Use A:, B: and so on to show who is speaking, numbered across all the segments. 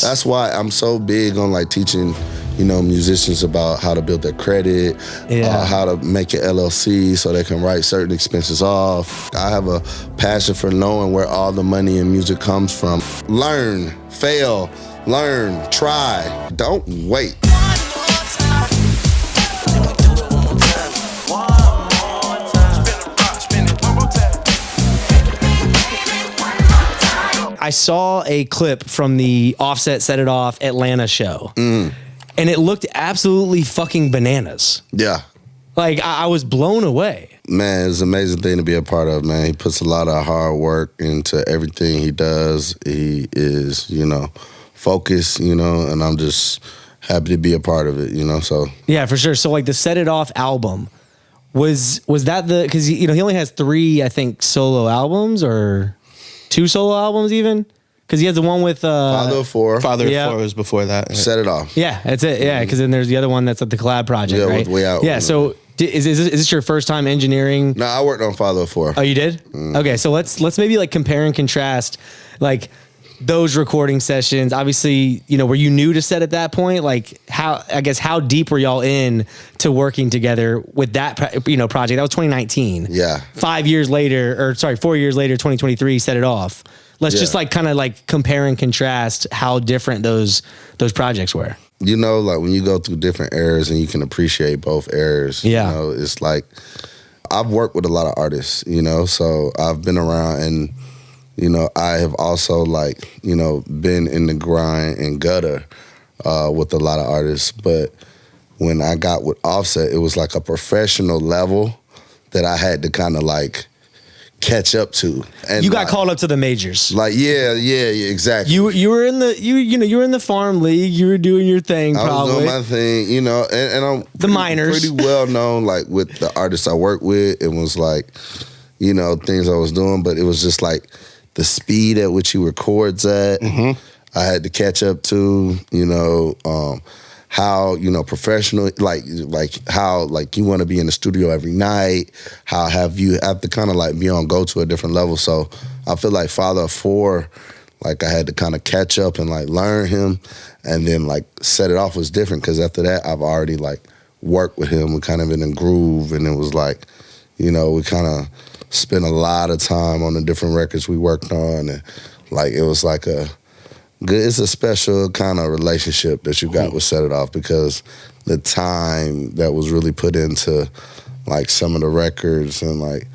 A: That's why I'm so big on like teaching, musicians about how to build their credit, how to make an LLC so they can write certain expenses off. I have a passion for knowing where all the money in music comes from. Learn, fail, learn, try. Don't wait.
B: I saw a clip from the Offset Set It Off Atlanta show, and it looked absolutely fucking bananas.
A: Yeah.
B: Like, I was blown away.
A: Man, it's an amazing thing to be a part of, man. He puts a lot of hard work into everything he does. He is, focused, and I'm just happy to be a part of it, so.
B: Yeah, for sure. So, like, the Set It Off album, was that because, he only has 3, I think, solo albums, or 2 solo albums even? Because he has the one with...
A: Father of Four.
C: Father of Four was before that.
A: Set It Off.
B: Yeah, that's it. Yeah, because then there's the other one that's at the collab project, right?
A: With Way Out.
B: Yeah, so is this your first time engineering?
A: No, I worked on Father of Four.
B: Oh, you did? Okay, so let's maybe like compare and contrast like those recording sessions. Obviously, were you new to set at that point? Like how deep were y'all in to working together with that project? That was 2019.
A: Yeah.
B: 4 years later, 2023, Set It Off. Let's just like kind of like compare and contrast how different those projects were.
A: Like when you go through different eras and you can appreciate both eras. It's like I've worked with a lot of artists, so I've been around and I have also been in the grind and gutter with a lot of artists. But when I got with Offset, it was like a professional level that I had to kind of like catch up to. And
B: you got called up to the majors.
A: Yeah, exactly.
B: You were in the you were in the farm league. You were doing your thing. Probably.
A: I was doing my thing, and I'm
B: the minors
A: pretty well known. Like with the artists I work with, it was like things I was doing, but it was just like the speed at which he records at. Mm-hmm. I had to catch up to. How professional, like how you want to be in the studio every night. How you have to kind of like be on go to a different level. So I feel like Father of Four, like I had to kind of catch up and like learn him, and then like Set It Off was different because after that I've already like worked with him. We kind of in a groove, and it was like, we kind of spent a lot of time on the different records we worked on, and like it was like it's a special kind of relationship that you got with Set It Off because the time that was really put into like some of the records and like,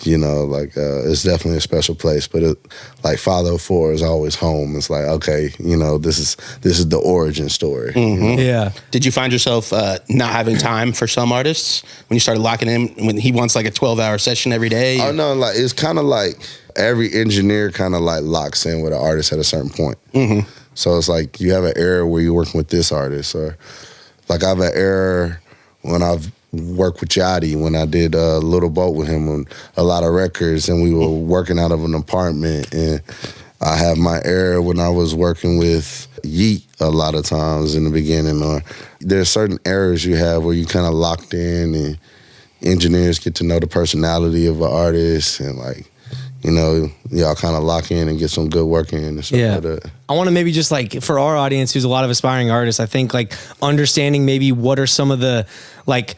A: it's definitely a special place. But like Father of Four is always home. It's like, okay, this is the origin story.
B: Mm-hmm. Yeah.
C: Did you find yourself not having time for some artists when you started locking in, when he wants like a 12-hour session every day?
A: Oh no, like it's kind of like every engineer kind of like locks in with an artist at a certain point. Mm-hmm. So it's like you have an era where you're working with this artist, or like I have an era when I've worked with Yachty, when I did a Little Boat with him on a lot of records, and we were working out of an apartment. And I have my era when I was working with Yeat a lot of times in the beginning. Or there's certain eras you have where you kind of locked in, and engineers get to know the personality of an artist, and like, y'all kind of lock in and get some good work in and stuff like that.
B: I want to maybe just like, for our audience who's a lot of aspiring artists, I think like understanding maybe what are some of the like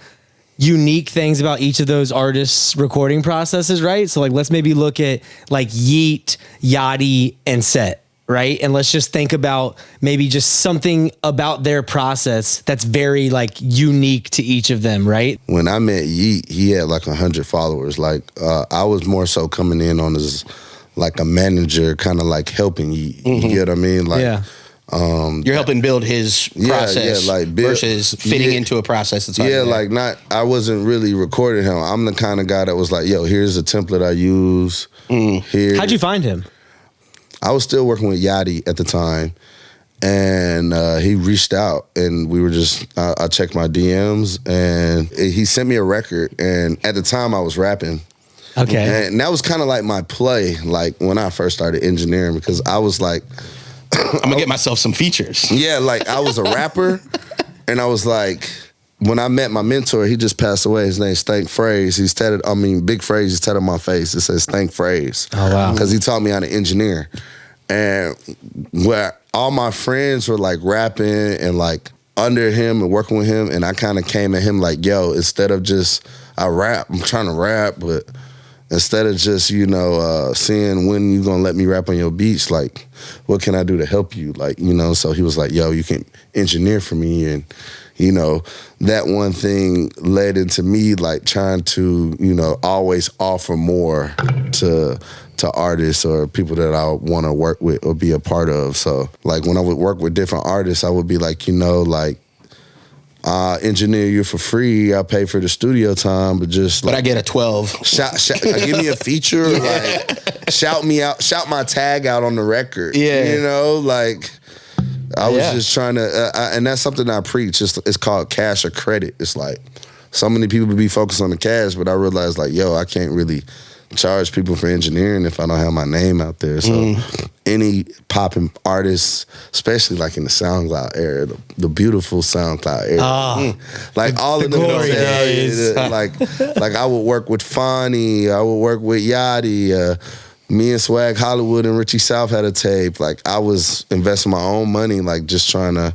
B: unique things about each of those artists' recording processes, right? So like, let's maybe look at like Yeat, Yachty, and Set. Right. And let's just think about maybe just something about their process that's very like unique to each of them. Right.
A: When I met Yeat, he had like 100 followers. Like I was more so coming in on as like a manager, kind of like helping Yeat. Mm-hmm. You get what I mean? Like,
C: you're helping build his process versus fitting into a process that's already there.
A: I wasn't really recording him. I'm the kind of guy that was like, yo, here's a template I use. Here.
B: How'd you find him?
A: I was still working with Yachty at the time, and he reached out, and we were just, I checked my DMs, and he sent me a record, and at the time I was rapping.
B: Okay.
A: And that was kind of like my play, like when I first started engineering, because I was like,
C: I'm gonna get myself some features.
A: Yeah, like I was a rapper, and I was like, when I met my mentor, he just passed away. His name's Stank Phrase. He's tatted, big phrase, he's tatted on my face. It says Stank Phrase.
B: Oh, wow.
A: Because he taught me how to engineer. And where all my friends were like rapping and like under him and working with him, and I kind of came at him like, yo, instead of just I'm trying to rap, but instead of just, seeing when you gonna let me rap on your beats, like, what can I do to help you? Like, so he was like, yo, you can engineer for me. And, that one thing led into me like trying to, always offer more to artists or people that I want to work with or be a part of. So like when I would work with different artists, I would be like, engineer you for free. I pay for the studio time, but just
C: I get a 12.
A: Give me a feature, like shout me out, shout my tag out on the record.
C: Yeah,
A: I was just trying to, and that's something I preach. It's called cash or credit. It's like so many people be focused on the cash, but I realized like, yo, I can't really charge people for engineering if I don't have my name out there. So any popping artists, especially like in the SoundCloud era, the beautiful SoundCloud era, like all of them days. like I would work with Fonny, I would work with Yachty, me and Swag Hollywood and Richie South had a tape. Like I was investing my own money, like just trying to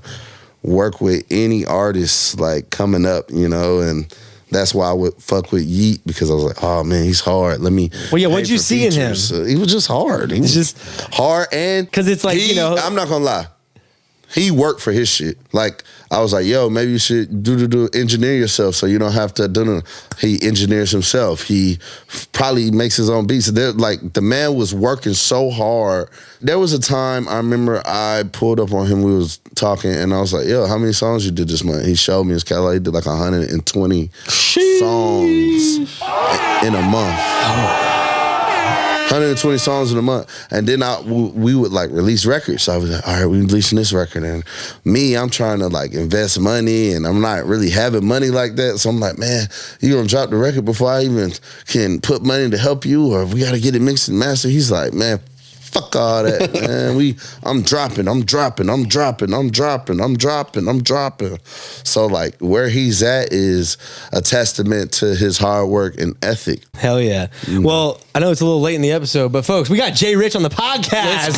A: work with any artists like coming up, and that's why I would fuck with Yeat, because I was like, oh man, he's hard. Let me.
B: Well, yeah, what'd you see in him?
A: He was just hard. He was just hard, and
B: because it's like
A: I'm not gonna lie. He worked for his shit. Like I was like, yo, maybe you should do engineer yourself so you don't have to do. He engineers himself. He probably makes his own beats. Like the man was working so hard. There was a time I remember I pulled up on him. We was talking and I was like, yo, how many songs you did this month? He showed me his catalog. He did like 120 songs in a month. 120 songs in a month. And then we would like release records. So I was like, all right, we're releasing this record. And I'm trying to like invest money and I'm not really having money like that. So I'm like, man, you gonna drop the record before I even can put money to help you, or we gotta get it mixed and mastered? He's like, man, fuck all that, man. I'm dropping. So like where he's at is a testament to his hard work and ethic.
B: Hell yeah. Well, I know it's a little late in the episode, but folks, we got JRich on the podcast.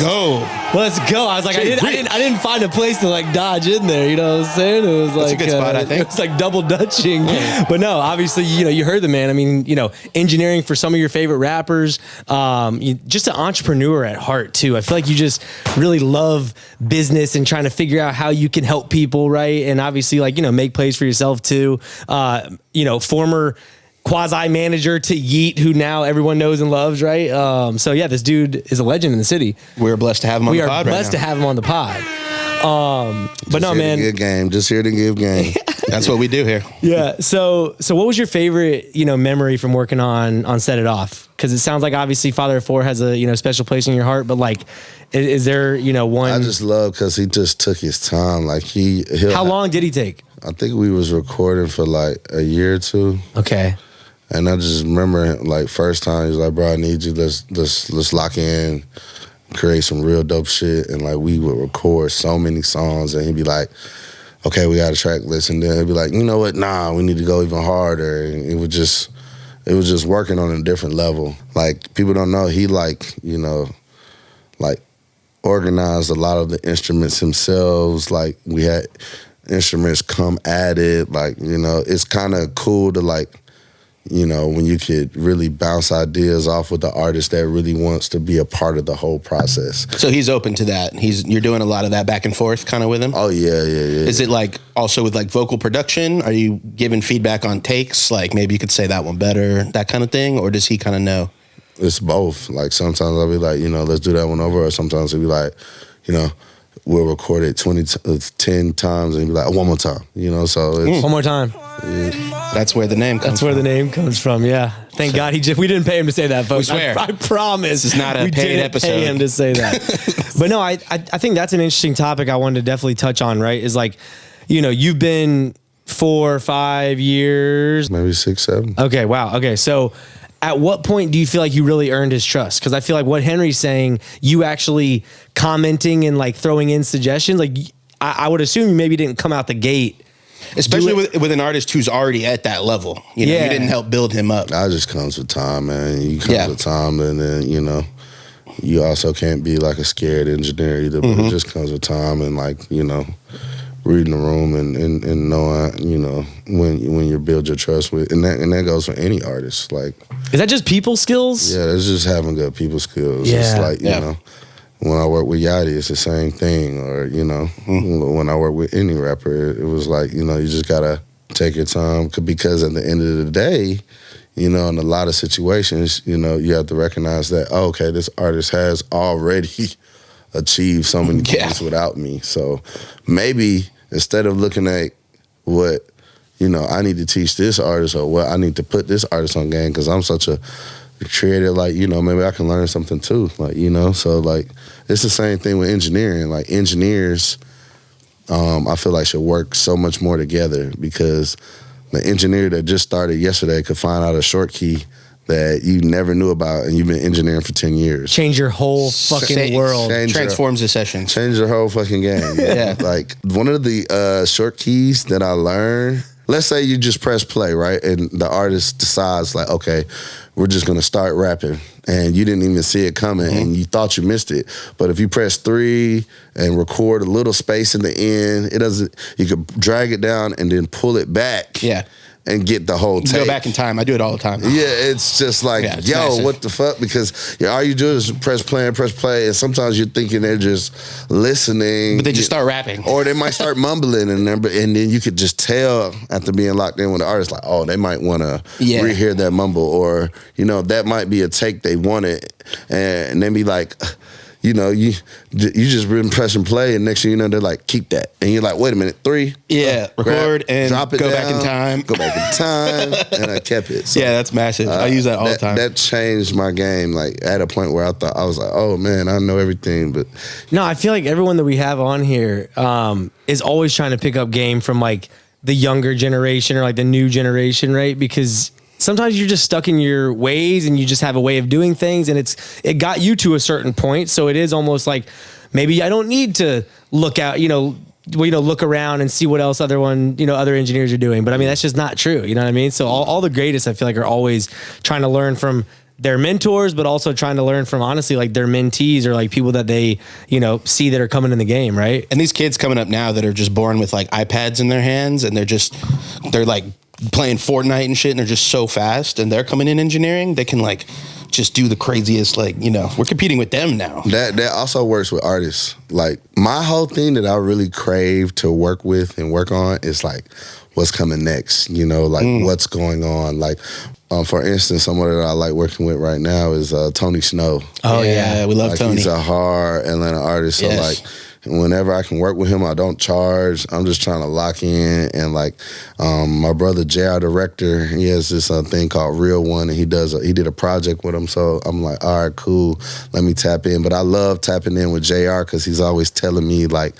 B: Let's go. I was like, I didn't find a place to like dodge in there. You know what I'm saying? It was like
C: a good spot, I think.
B: It was like double dutching. Yeah. But no, obviously, you heard the man. I mean, engineering for some of your favorite rappers, just an entrepreneur at heart too. I feel like you just really love business and trying to figure out how you can help people, right? And obviously, like, make plays for yourself too. Former quasi-manager to Yeat, who now everyone knows and loves, right? So yeah, this dude is a legend in the city.
C: We're blessed to have him on the pod right now.
B: We are blessed to have him on the pod. But no, man.
A: Just here to give game.
C: That's what we do here.
B: Yeah. So what was your favorite, memory from working on Set It Off? Because it sounds like obviously Father of Four has a, special place in your heart, but like, is there, one?
A: I just love because he just took his time. Like
B: How long did he take?
A: I think we was recording for like a year or two.
B: Okay.
A: And I just remember like first time he was like, bro, I need you. Let's lock in, create some real dope shit. And like we would record so many songs and he'd be like, okay, we got a track list. And then he'd be like, you know what? Nah, we need to go even harder. And it was just working on a different level. Like people don't know, he like organized a lot of the instruments himself. Like we had instruments come at it. Like, it's kind of cool to like, when you could really bounce ideas off with the artist that really wants to be a part of the whole process.
C: So he's open to that. You're doing a lot of that back and forth kind of with him?
A: Oh, yeah.
C: Is it like also with like vocal production? Are you giving feedback on takes? Like maybe you could say that one better, that kind of thing? Or does he kind of know?
A: It's both. Like sometimes I'll be like, let's do that one over. Or sometimes he'll be like, we'll record it 10 times and he'll be like, one more time. So it's...
B: One more time.
A: Yeah.
C: That's where the name comes from.
B: That's where the name comes from, yeah. Thank God we didn't pay him to say that, folks.
C: We swear.
B: I promise.
C: This is not a paid episode.
B: We didn't pay him to say that. But no, I think that's an interesting topic I wanted to definitely touch on, right? Is like, you've been 4 or 5 years.
A: Maybe 6, 7.
B: Okay, wow. Okay, so at what point do you feel like you really earned his trust? Because I feel like what Henry's saying, you actually commenting and like throwing in suggestions, like I would assume you maybe didn't come out the gate.
C: Especially with an artist who's already at that level. You didn't help build him up.
A: That just comes with time, man. You come with time and then, you also can't be like a scared engineer either. But it just comes with time and like, you know, reading the room and knowing, you know, when you build your trust with, and that goes for any artist. Like,
B: is that just people skills?
A: Yeah, it's just having good people skills.
B: Yeah.
A: It's like, you know, when I work with Yachty, it's the same thing. Or, you know, when I work with any rapper, it was like, you know, you just gotta take your time, because at the end of the day, you know, in a lot of situations, you know, you have to recognize that, oh, okay, this artist has already achieved so many things without me. So maybe instead of looking at what, you know, I need to teach this artist or what I need to put this artist on game because I'm such a creator, like, you know, maybe I can learn something too. Like, you know, so like it's the same thing with engineering. Like engineers, I feel like should work so much more together, because the engineer that just started yesterday could find out a short key that you never knew about, and you've been engineering for 10 years.
B: Change your whole fucking world.
C: Transforms the session.
A: Change your whole fucking game.
C: Yeah.
A: Like, one of the short keys that I learned, let's say you just press play, right? And the artist decides, like, okay, we're just going to start rapping. And you didn't even see it coming, and you thought you missed it. But if you press 3 and record a little space in the end, it doesn't, you could drag it down and then pull it back.
C: Yeah.
A: And get the whole take.
C: Go back in time. I do it all the time.
A: Yeah, it's just like,
C: it's
A: yo,
C: massive.
A: what the fuck? Because all you do is press play, and sometimes you're thinking they're just listening.
C: But they just start rapping.
A: Or they might start mumbling, and then you could just tell after being locked in with the artist, like, oh, they might want to rehear that mumble, or, you know, that might be a take they wanted, and then be like, you know, you just been pressing play, and next thing you know, they're like, keep that. And you're like, wait a minute, 3.
C: Record and
A: drop it
C: go
A: down,
C: back in time.
A: Go back in time, and I kept it. So,
C: yeah, that's massive. I use that all the time.
A: That changed my game, like, at a point where I was like, oh, man, I know everything. But
B: no, I feel like everyone that we have on here is always trying to pick up game from, like, the younger generation or, like, the new generation, right? Because sometimes you're just stuck in your ways and you just have a way of doing things, and it got you to a certain point. So it is almost like maybe I don't need to look out, look around and see what else other engineers are doing. But I mean, that's just not true. You know what I mean? So all the greatest, I feel like, are always trying to learn from their mentors, but also trying to learn from, honestly, like their mentees or like people that they, see that are coming in the game. Right.
C: And these kids coming up now that are just born with like iPads in their hands, and they're like playing Fortnite and shit, and they're just so fast, and they're coming in engineering, they can like just do the craziest, like, we're competing with them now.
A: That also works with artists. Like, my whole thing that I really crave to work with and work on is like what's coming next, what's going on. Like, for instance, someone that I like working with right now is Tony Snow.
C: Oh yeah, we love Tony.
A: He's a hard Atlanta artist. So like, whenever I can work with him, I don't charge. I'm just trying to lock in. And like, my brother JR Director, he has this thing called Real One, and he did a project with him. So I'm like, all right, cool, let me tap in. But I love tapping in with JR because he's always telling me like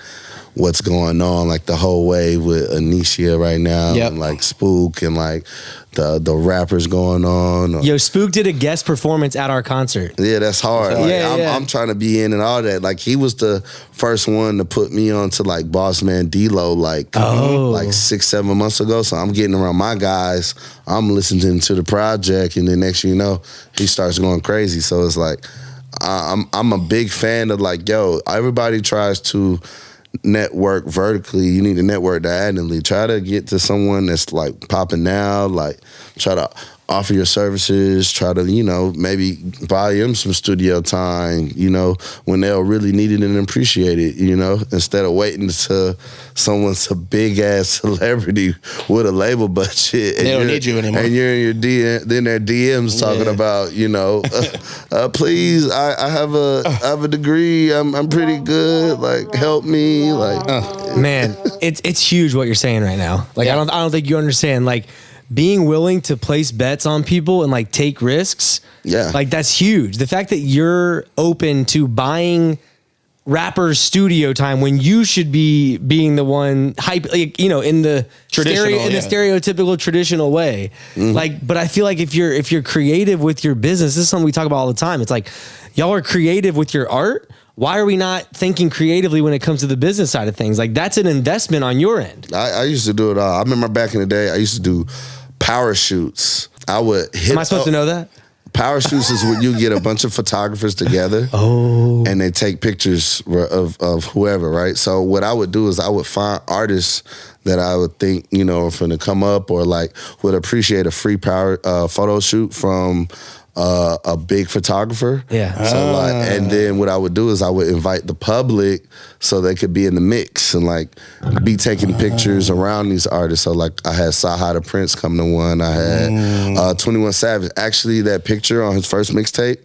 A: what's going on, like the whole wave with Anisha right now, and like Spook, and like the rappers going on.
B: Yo, Spook did a guest performance at our concert.
A: Yeah, that's hard. Like, I'm trying to be in and all that. Like, he was the first one to put me onto like Boss Man D-Lo like 6-7 months ago. So I'm getting around my guys. I'm listening to the project, and then next thing you know, he starts going crazy. So it's like, I'm a big fan of like, yo, everybody tries to network vertically. You need to network diagonally. Try to get to someone that's like popping now, like try to offer your services, try to, maybe buy them some studio time, when they'll really need it and appreciate it, instead of waiting to someone's a big ass celebrity with a label budget.
C: They don't need you anymore.
A: And you're in your then their DMs talking about, please, I have a degree. I'm pretty good. Like, help me. Like,
B: man, it's huge what you're saying right now. Like, I don't think you understand. Like, being willing to place bets on people and like take risks. Yeah. Like, that's huge. The fact that you're open to buying rappers studio time when you should be being the one hype, like, in the stereotypical traditional way. Mm-hmm. Like, but I feel like if you're creative with your business, this is something we talk about all the time. It's like, y'all are creative with your art. Why are we not thinking creatively when it comes to the business side of things? Like, that's an investment on your end.
A: I used to do it all. I remember back in the day, I used to do power shoots. I would hit.
B: Am I supposed to know that?
A: Power shoots is when you get a bunch of photographers together and they take pictures of whoever, right? So what I would do is I would find artists that I would think, you know, are finna come up or like would appreciate a free power photo shoot from a big photographer.
B: Yeah.
A: So like, and then what I would do is I would invite the public so they could be in the mix and like be taking pictures around these artists. So like I had Saha the Prince come to one. I had 21 Savage. Actually, that picture on his first mixtape,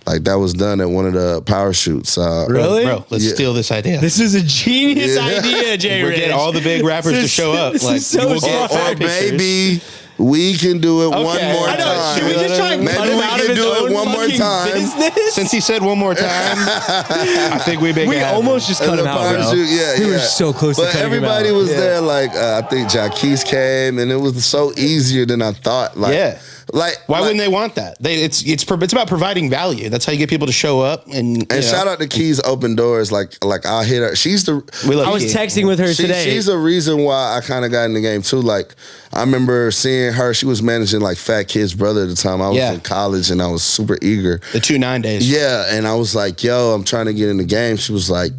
A: like that was done at one of the power shoots.
B: Really?
C: Bro, let's steal this idea.
B: This is a genius idea, JRich.
C: We'll get all the big rappers to show up.
B: This
C: Like,
B: is so
C: we'll get
B: smart.
A: Or maybe we can do it one more
B: I know.
A: time.
B: Should we just try and
A: Maybe
B: cut him
A: we
B: out
A: can
B: of his
A: do it
B: own
A: one more
B: fucking
A: time.
B: business?
C: Since he said one more time, I think we
B: almost just cut him out, bro. We were so close to
A: but
B: cutting him out.
A: everybody was there. Like I think Yachty came, and it was so easier than I thought. Like,
C: why wouldn't they want that? It's about providing value. That's how you get people to show up. And
A: shout out to Keys Open Doors. Like I'll hit her. She's the.
B: I was texting with her today.
A: She's a reason why I kind of got in the game too. Like I remember seeing her. She was managing like Fat Kid's brother at the time. I was in college and I was super eager.
C: The 2-9 days.
A: Yeah, and I was like, "Yo, I'm trying to get in the game." She was like,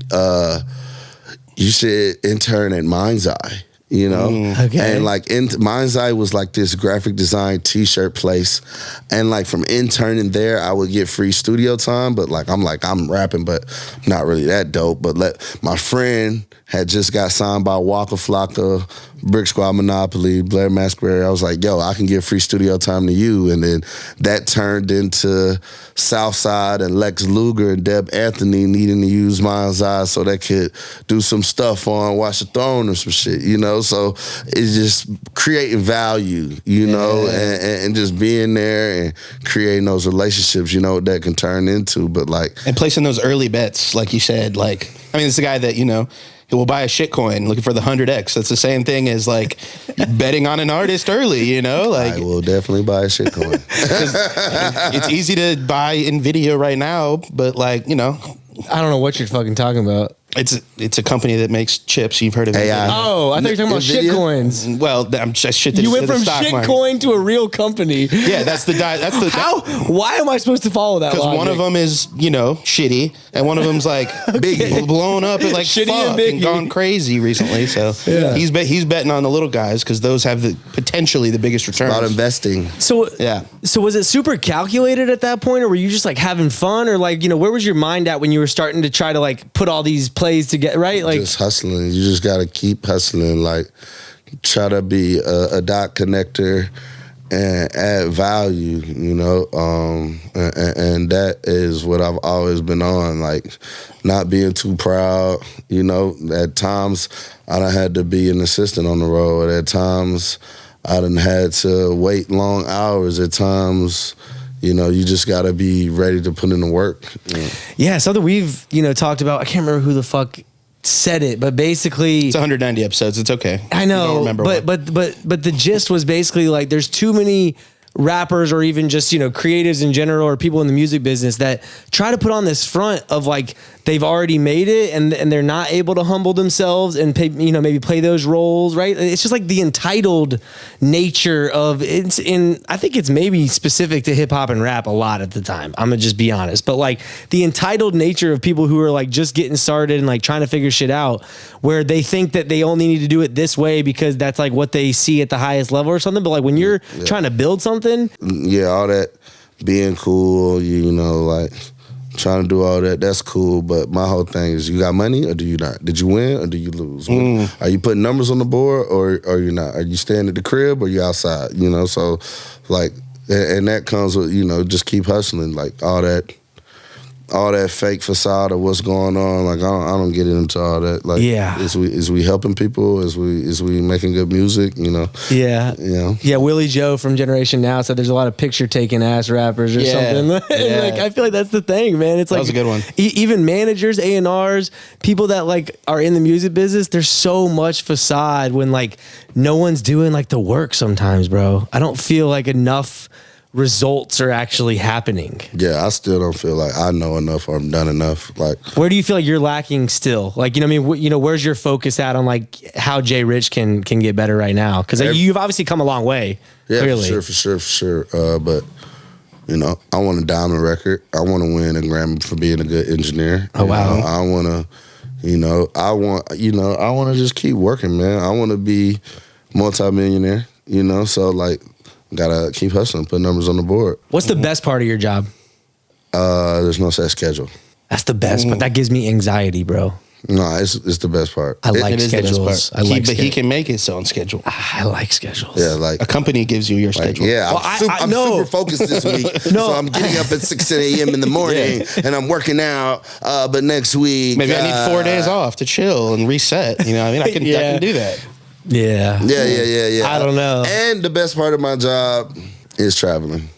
A: "You should intern at Mind's Eye." You know, and like Mind's Eye was like this graphic design T-shirt place, and like from interning there, I would get free studio time. But like I'm rapping, but not really that dope. But my friend had just got signed by Waka Flocka, Brick Squad Monopoly, Blair Masquerade. I was like, yo, I can give free studio time to you. And then that turned into Southside and Lex Luger and Deb Anthony needing to use Mind's Eye so they could do some stuff on Watch the Throne or some shit, you know? So it's just creating value, you know, and just being there and creating those relationships, you know, that can turn into. But like,
C: and placing those early bets, like you said, like, I mean, it's the guy that, you know, he will buy a shit coin looking for the 100X. That's the same thing as like betting on an artist early, you know? Like,
A: I will definitely buy a shit coin.
C: It's easy to buy NVIDIA right now, but like, you know.
B: I don't know what you're fucking talking about.
C: It's a company that makes chips. You've heard of it.
A: AI.
B: Oh, I thought you were talking about shit coins.
C: Well, I'm just shit.
B: You went from shit coin to a real company.
C: Yeah, that's the
B: How? Why am I supposed to follow that?
C: Because one of them is, you know, shitty, and one of them's like big, blown up at like
B: Shitty
C: fuck
B: and
C: and gone crazy recently. So he's betting on the little guys because those have the potentially the biggest returns.
A: About investing.
B: So
C: yeah.
B: So was it super calculated at that point, or were you just like having fun, or like, you know, where was your mind at when you were starting to try to like put all these plays together, right? Like
A: just hustling. You just got to keep hustling. Like try to be a dot connector and add value, you know. And that is what I've always been on. Like not being too proud, you know. At times I done had to be an assistant on the road. At times I done had to wait long hours. At times, you know, you just got to be ready to put in the work.
B: Yeah, something we've, you know, talked about. I can't remember who the fuck said it, but basically
C: it's 190 episodes. It's okay.
B: I know,
C: don't remember
B: but the gist was basically like there's too many rappers or even just, you know, creatives in general or people in the music business that try to put on this front of like they've already made it and they're not able to humble themselves and pay, you know, maybe play those roles, right? It's just like the entitled nature of it's in, I think it's maybe specific to hip hop and rap a lot at the time. I'm gonna just be honest, but like the entitled nature of people who are like just getting started and like trying to figure shit out where they think that they only need to do it this way because that's like what they see at the highest level or something. But like when you're trying to build something,
A: all that being cool, you know, like trying to do all that, that's cool. But my whole thing is, you got money or do you not? Did you win or do you lose? Are you putting numbers on the board or you're not? Are you staying at the crib or you outside? You know, so like, and that comes with, you know, just keep hustling. Like all that fake facade of what's going on, like I don't get into all that. Like, is we helping people? Is we making good music? You know?
B: Yeah,
A: you know?
B: Yeah. Willie Joe from Generation Now said there's a lot of picture taking ass rappers or something. Like I feel like that's the thing, man. It's like
C: that was a good one.
B: Even managers, A&Rs, people that like are in the music business. There's so much facade when like no one's doing like the work. Sometimes, bro, I don't feel like enough results are actually happening.
A: Yeah, I still don't feel like I know enough or I've done enough. Like,
B: where do you feel like you're lacking still? Like, you know what I mean? You know, where's your focus at on like how JRich can get better right now? Because you've obviously come a long way.
A: Yeah,
B: clearly.
A: for sure. But You know, I want a diamond record. I want to win a Grammy for being a good engineer.
B: Oh, wow.
A: I want to, I want to just keep working, man. I want to be multi-millionaire, so like, gotta keep hustling, put numbers on the board.
B: What's the best part of your job?
A: There's no set schedule.
B: That's the best part. That gives me anxiety, bro.
A: No, it's the best part.
B: I like schedules.
C: But he can make his own schedule.
B: I like schedules.
A: Yeah, like
C: a company gives you your schedule.
A: Yeah, I'm super focused this week. So I'm getting up at 6 a.m. in the morning and I'm working out. But next week,
C: maybe I need 4 days off to chill and reset. You know what I mean? I can do that.
B: Yeah.
A: Yeah.
B: I don't know.
A: And the best part of my job is traveling.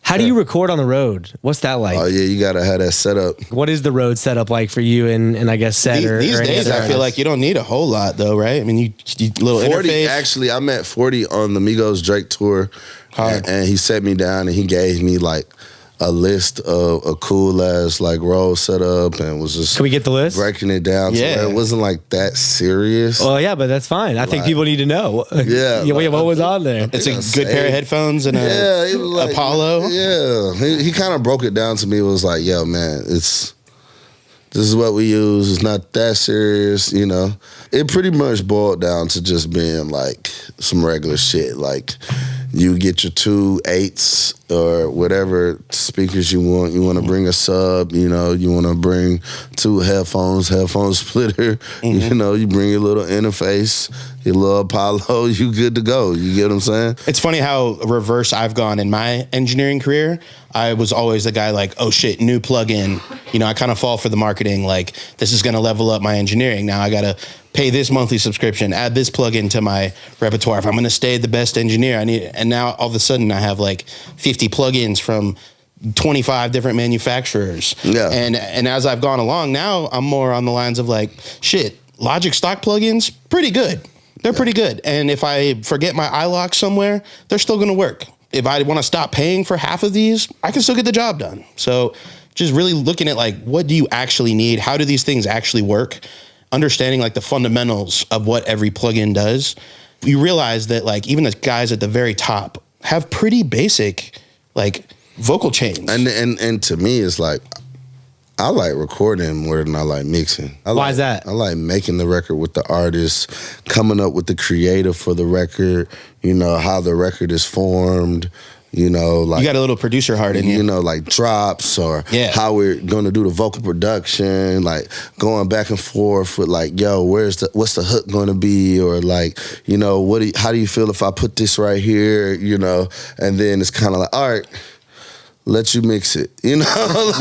B: How do you record on the road? What's that like?
A: Oh, yeah, you got to have that setup.
B: What is the road setup like for you and I guess Set
C: These days, I feel like you don't need a whole lot, though, right? I mean, you little
A: 40,
C: interface.
A: Actually, I met 40 on the Migos Drake tour, and he set me down and he gave me, like, a list of a cool ass like roll setup and was just
B: Can we get the list?
A: breaking it down so it wasn't like that serious.
B: Well, yeah, but that's fine. I think people need to know.
A: Yeah.
B: What was on there?
C: It's a good pair of headphones and a
A: like,
C: Apollo.
A: Yeah. He kind of broke it down to me. It was like, yo, man, this is what we use. It's not that serious, It pretty much boiled down to just being like some regular shit. Like you get your 2 8s or whatever speakers you want. You want to bring a sub, you want to bring 2 headphone splitter, you bring your little interface, your little Apollo, you good to go. You get what I'm saying?
C: It's funny how reverse I've gone in my engineering career. I was always the guy like, oh shit, new plugin. I kind of fall for the marketing, like this is going to level up my engineering. Now I got to pay this monthly subscription, add this plugin to my repertoire. If I'm going to stay the best engineer, and now all of a sudden I have like 50 plugins from 25 different manufacturers. Yeah. And as I've gone along, now I'm more on the lines of like, shit, Logic stock plugins, pretty good. They're pretty good. And if I forget my iLock somewhere, they're still going to work. If I want to stop paying for half of these, I can still get the job done. So just really looking at like, what do you actually need? How do these things actually work? Understanding like the fundamentals of what every plugin does. You realize that like even the guys at the very top have pretty basic like vocal chains.
A: And to me, it's like, I like recording more than I like mixing.
B: Why is that?
A: I like making the record with the artist, coming up with the creative for the record, how the record is formed, like
C: you got a little producer heart in you.
A: Like drops or how we're going to do the vocal production, like going back and forth with like, yo, what's the hook going to be? Or like, how do you feel if I put this right here, and then it's kind of like, all right, let you mix it, like,
C: all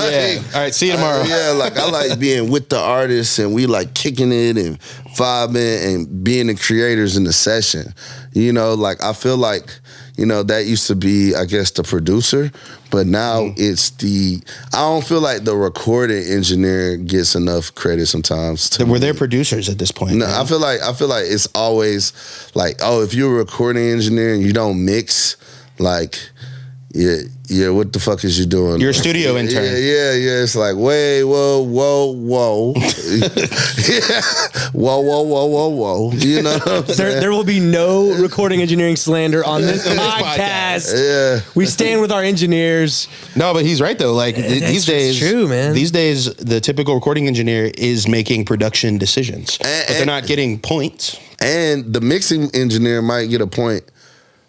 C: right, see you tomorrow.
A: Like I like being with the artists and we like kicking it and vibing and being the creators in the session. Like I feel like, that used to be, I guess, the producer, but now it's I don't feel like the recording engineer gets enough credit sometimes.
C: Were there producers at this point?
A: No, I feel like it's always like, oh, if you're a recording engineer and you don't mix, like, yeah, what the fuck is you doing?
C: You're a studio intern.
A: Yeah. It's like, whoa. Whoa. You know what I'm saying?
B: There will be no recording engineering slander on this podcast.
A: Yeah.
B: We stand with our engineers.
C: No, but he's right though. Like these days,
B: true, man.
C: These days, the typical recording engineer is making production decisions, but they're not getting points.
A: And the mixing engineer might get a point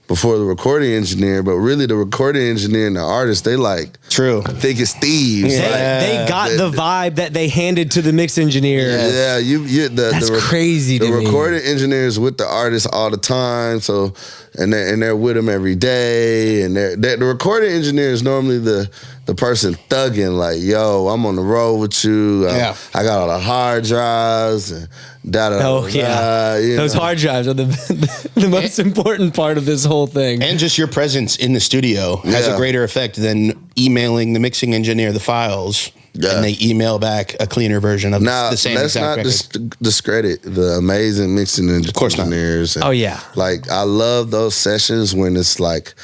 A: before the recording engineer, but really the recording engineer and the artist, they like think it's thieves.
B: They got the vibe that they handed to the mix engineer.
A: Yeah,
B: that's crazy.
A: The recording engineers with the artist all the time, so and they're with them every day, and the recording engineer is normally the person thugging like, yo, I'm on the road with you. I got all the hard drives and
B: those hard drives are the most important part of this whole thing.
C: And just your presence in the studio has a greater effect than emailing the mixing engineer the files. Yeah. And they email back a cleaner version of the same exact record.
A: Let's not discredit the amazing mixing engineers.
B: Oh, yeah.
A: Like, I love those sessions when it's like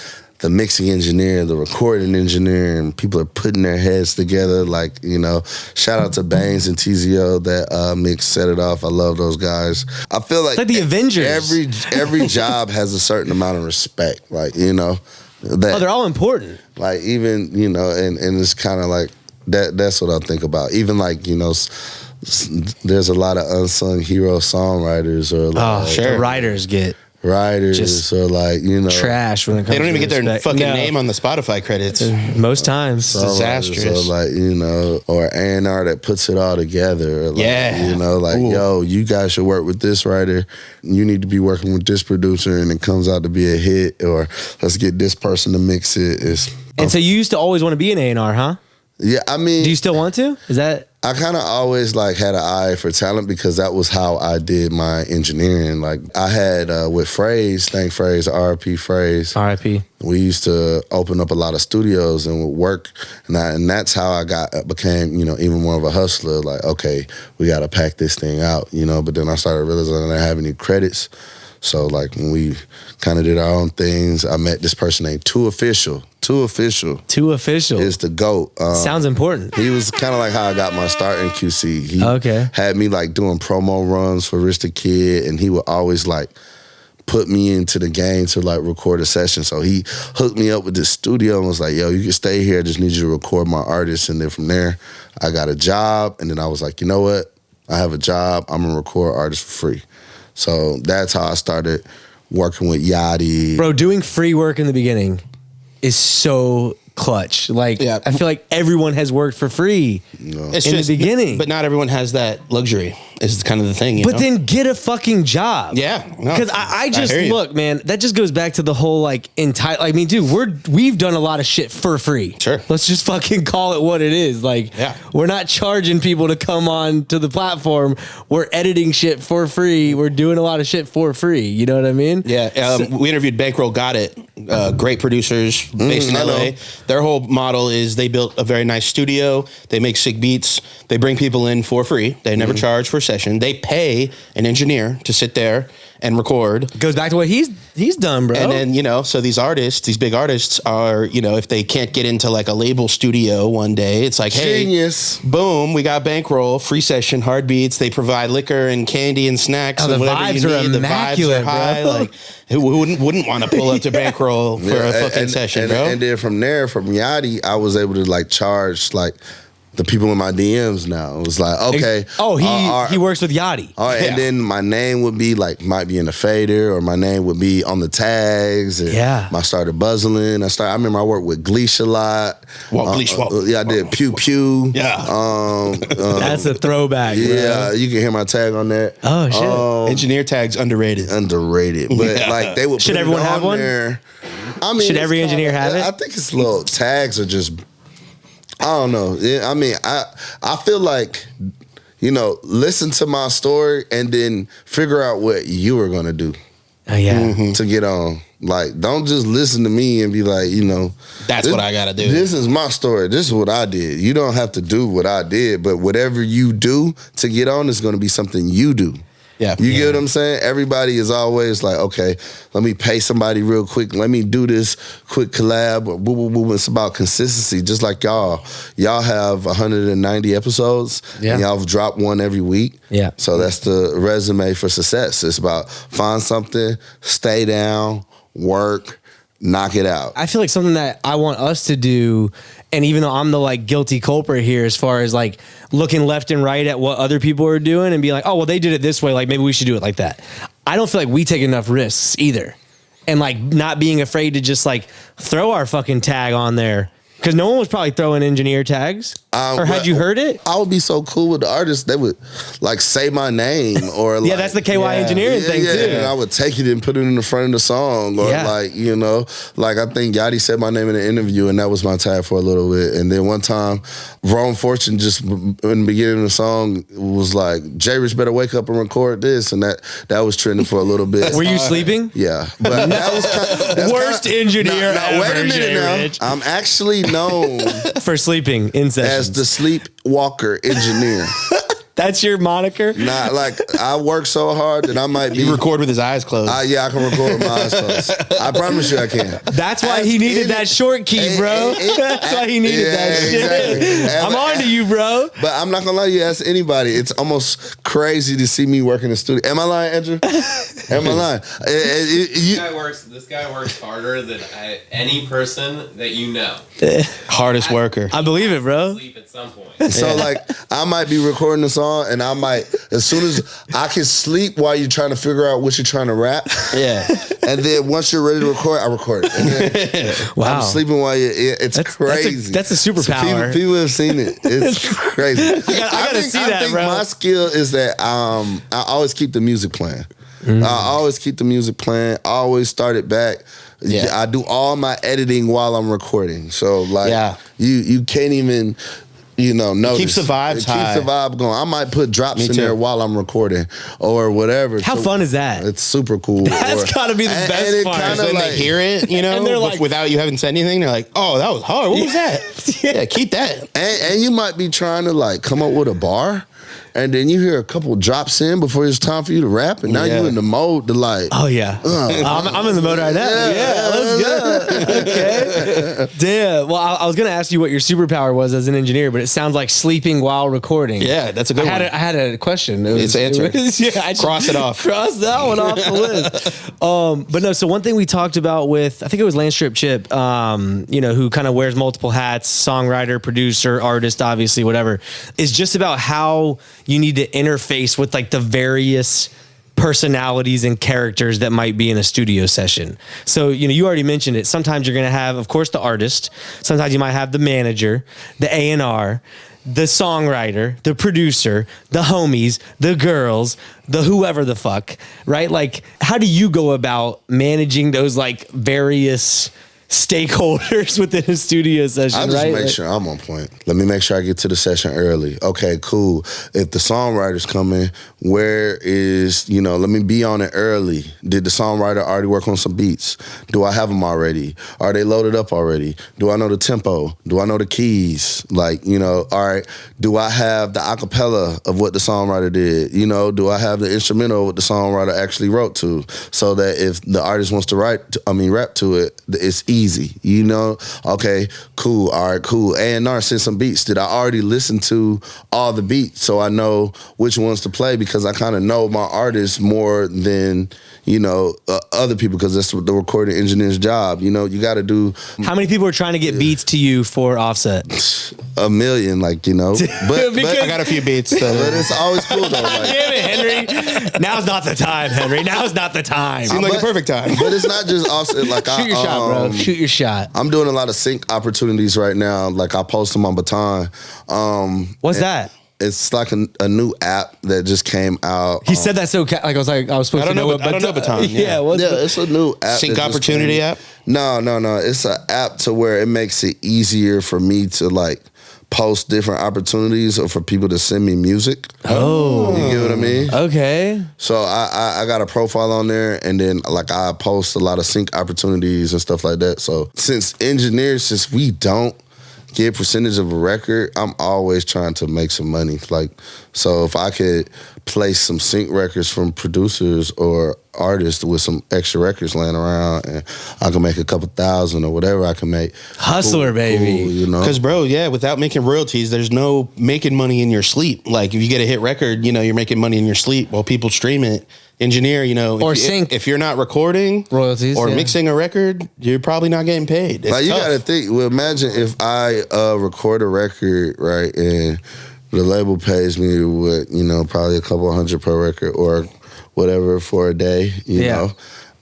A: the mixing engineer, the recording engineer, and people are putting their heads together. Like, shout out to Bangs and TZO that mix set it off. I love those guys. I feel like
B: it's like the Avengers.
A: Every job has a certain amount of respect. Like, That,
B: they're all important.
A: like even and it's kind of like that. That's what I think about. Even like there's a lot of unsung hero songwriters or like,
B: The writers get
A: writers
B: just
A: or like
B: trash when it comes.
C: They don't
B: to
C: even get their
B: respect.
C: fucking
B: No.
C: name on the Spotify credits.
B: Most times.
C: Disastrous.
A: So like or A&R that puts it all together. Or like,
C: Yeah.
A: Like
C: Ooh.
A: yo, you guys should work with this writer. You need to be working with this producer, and it comes out to be a hit. Or let's get this person to mix it.
B: And so you used to always want to be an A&R, huh?
A: Yeah, I mean,
B: Do you still want to? Is that?
A: I kind of always like had an eye for talent because that was how I did my engineering. Like I had with Phrase, thank Phrase, RP Phrase.
B: R.I.P.
A: We used to open up a lot of studios and would work, and that's how I became even more of a hustler. Like okay, we got to pack this thing out, But then I started realizing I didn't have any credits. So like when we kind of did our own things, I met this person named Too Official. Too Official is the GOAT.
B: Sounds important.
A: He was kind of like how I got my start in QC. He had me like doing promo runs for Rich the Kid, and he would always like put me into the game to like record a session. So he hooked me up with this studio and was like, yo, you can stay here. I just need you to record my artists. And then from there, I got a job. And then I was like, you know what? I have a job. I'm going to record artists for free. So that's how I started working with Yachty.
B: Bro, doing free work in the beginning is so clutch. Like, I feel like everyone has worked for free in the beginning.
C: But not everyone has that luxury, is kind of the thing.
B: But then get a fucking job.
C: Yeah.
B: Because I just look, man, that just goes back to the whole like entire, I mean, dude, we've done a lot of shit for free.
C: Sure.
B: Let's just fucking call it what it is. Like, we're not charging people to come on to the platform. We're editing shit for free. We're doing a lot of shit for free. You know what I mean?
C: Yeah. We interviewed Bankroll Got It. Great producers based in LA. Their whole model is they built a very nice studio. They make sick beats. They bring people in for free. They never charge for a session. They pay an engineer to sit there and record.
B: Goes back to what he's done, bro.
C: And then, so these artists, these big artists are, if they can't get into like a label studio one day, it's like, hey,
A: genius.
C: Boom, we got Bankroll, free session, hard beats. They provide liquor and candy and snacks and whatever
B: vibes
C: you
B: are
C: need.
B: immaculate,
C: the vibes are high.
B: bro.
C: Like, who wouldn't want to pull up to Bankroll for a fucking session, bro?
A: And then from there, from Yachty, I was able to like charge like the people in my DMs now. It was like, okay.
B: He works with Yachty.
A: All right, and then my name would be like, might be in the fader, or my name would be on the tags. And I started buzzing. I remember I worked with Gleesh a lot. I did Pew Pew.
C: Yeah.
B: That's a throwback.
A: Yeah,
B: bro.
A: you can hear my tag on that.
B: Oh shit.
C: Engineer tags underrated.
A: But like they would
B: Should
A: put
B: everyone
A: it on
B: have one?
A: there. I mean,
B: Should every engineer have it?
A: I think it's little tags are just, I don't know. I mean, I feel like, listen to my story and then figure out what you are going to do. To get on. Like, don't just listen to me and be like,
C: that's what I got to do.
A: This is my story. This is what I did. You don't have to do what I did, but whatever you do to get on is going to be something you do.
C: Yeah.
A: You get what I'm saying? Everybody is always like, okay, let me pay somebody real quick. Let me do this quick collab. Or boo, boo, boo. It's about consistency. Just like y'all. Y'all have 190 episodes.
B: Yeah.
A: And y'all have dropped one every week.
B: Yeah.
A: So that's the resume for success. It's about find something, stay down, work, knock it out.
B: I feel like something that I want us to do, and even though I'm the like guilty culprit here as far as like looking left and right at what other people are doing and being like, oh, well, they did it this way, like maybe we should do it like that. I don't feel like we take enough risks either. And like not being afraid to just like throw our fucking tag on there. Because no one was probably throwing engineer tags. Or had you heard it?
A: I would be so cool with the artists. They would like say my name or like,
B: that's the KY engineering thing too.
A: And I would take it and put it in the front of the song or like I think Yachty said my name in an interview and that was my tag for a little bit. And then one time, Wrong Fortune just in the beginning of the song was like, JRich better wake up and record this, and that was trending for a little bit.
B: Were you sleeping?
A: Yeah, but that was
B: worst engineer ever.
A: Wait a minute
B: JRich.
A: now. I'm actually known
B: for sleeping in sessions.
A: as the sleepwalker engineer.
B: That's your moniker?
A: Nah, like I work so hard that I might be.
C: You record with his eyes closed.
A: Yeah, I can record with my eyes closed. I promise you I can.
B: That's why he needed that short key, bro. That's why he needed that shit.
A: Exactly.
B: I'm on to you, bro.
A: But I'm not gonna lie to you, ask anybody. It's almost crazy to see me work in the studio. Am I lying, Andrew? Am I lying?
D: This guy works harder than any person that you know.
C: Hardest worker.
B: I believe it, bro.
D: Sleep at some point.
A: So like I might be recording a song and I might, as soon as I can sleep while you're trying to figure out what you're trying to rap.
C: Yeah.
A: And then once you're ready to record, I record it. And then
B: Wow.
A: I'm sleeping while it's crazy.
B: That's a superpower.
A: People have seen it. It's crazy. I
B: gotta see that,
A: think
B: bro.
A: my skill is that I always keep the music playing. I always keep the music playing. I always start it back.
C: Yeah.
A: I do all my editing while I'm recording. So like you can't even notice.
C: Keeps the vibes high.
A: Keeps the vibe going. I might put drops in there while I'm recording or whatever.
B: How fun is that?
A: It's super cool.
B: That's gotta be the best part.
C: Because then they hear it,
B: and they're like,
C: without you having said anything, they're like, "Oh, that was hard. What was that?" Yeah, keep that.
A: And you might be trying to like come up with a bar, and then you hear a couple drops in before it's time for you to rap, and now you're in the mode to like.
B: Oh yeah, I'm in the mode right now. Yeah, let's go. Okay, damn. Well, I was gonna ask you what your superpower was as an engineer, but it sounds like sleeping while recording.
C: Yeah, that's a good one.
B: I had a question.
C: It's answered. Cross it off.
B: Cross that one off the list. But no. So one thing we talked about with, I think it was Lance Strip Chip, who kind of wears multiple hats, songwriter, producer, artist, obviously, whatever, is just about how you need to interface with like the various personalities and characters that might be in a studio session. So, you already mentioned it. Sometimes you're going to have, of course, the artist. Sometimes you might have the manager, the A&R, the songwriter, the producer, the homies, the girls, the whoever the fuck, right? Like, how do you go about managing those like various stakeholders within a studio session?
A: I just
B: right?
A: make sure I'm on point. Let me make sure I get to the session early. Okay, cool. If the songwriter's coming, where is, let me be on it early. Did the songwriter already work on some beats? Do I have them already? Are they loaded up already? Do I know the tempo? Do I know the keys? Like, all right, do I have the acapella of what the songwriter did? Do I have the instrumental of what the songwriter actually wrote to? So that if the artist wants to rap to it, it's easy. Okay, cool. All right, cool. A&R sent some beats. Did I already listen to all the beats so I know which ones to play? Because I kind of know my artists more than other people, because that's the recording engineer's job. You got to do.
B: How many people are trying to get beats to you for Offset?
A: A million, but
C: I got a few beats.
A: But it's always cool though. Like,
B: damn it, Henry. Now's not the time, Henry. Now's not the time.
C: Seemed like a perfect time.
A: But it's not just Offset. Like
B: Shoot your shot, bro. Shoot your shot.
A: I'm doing a lot of sync opportunities right now. Like I post them on Baton.
B: What's that?
A: It's like a new app that just came out.
B: He said that so I was supposed to know what
C: I don't know Baton.
A: It's a new app.
C: Sync opportunity app?
A: No. It's an app to where it makes it easier for me to like post different opportunities or for people to send me music.
B: Oh.
A: You get what I mean?
B: Okay.
A: So I got a profile on there, and then like I post a lot of sync opportunities and stuff like that. So since we don't get percentage of a record, I'm always trying to make some money. Like, so if I could play some sync records from producers or artists with some extra records laying around, and I can make a couple thousand or whatever I can make.
B: Hustler, baby.
C: Because, bro, without making royalties, there's no making money in your sleep. Like, if you get a hit record, you're making money in your sleep while people stream it. Engineer,
B: or sync.
C: If you're not recording
B: royalties
C: or mixing a record, you're probably not getting paid. It's
A: like, you
C: tough.
A: got to think. Well, imagine if I record a record, right, and the label pays me with probably a couple hundred per record or whatever for a day, you know.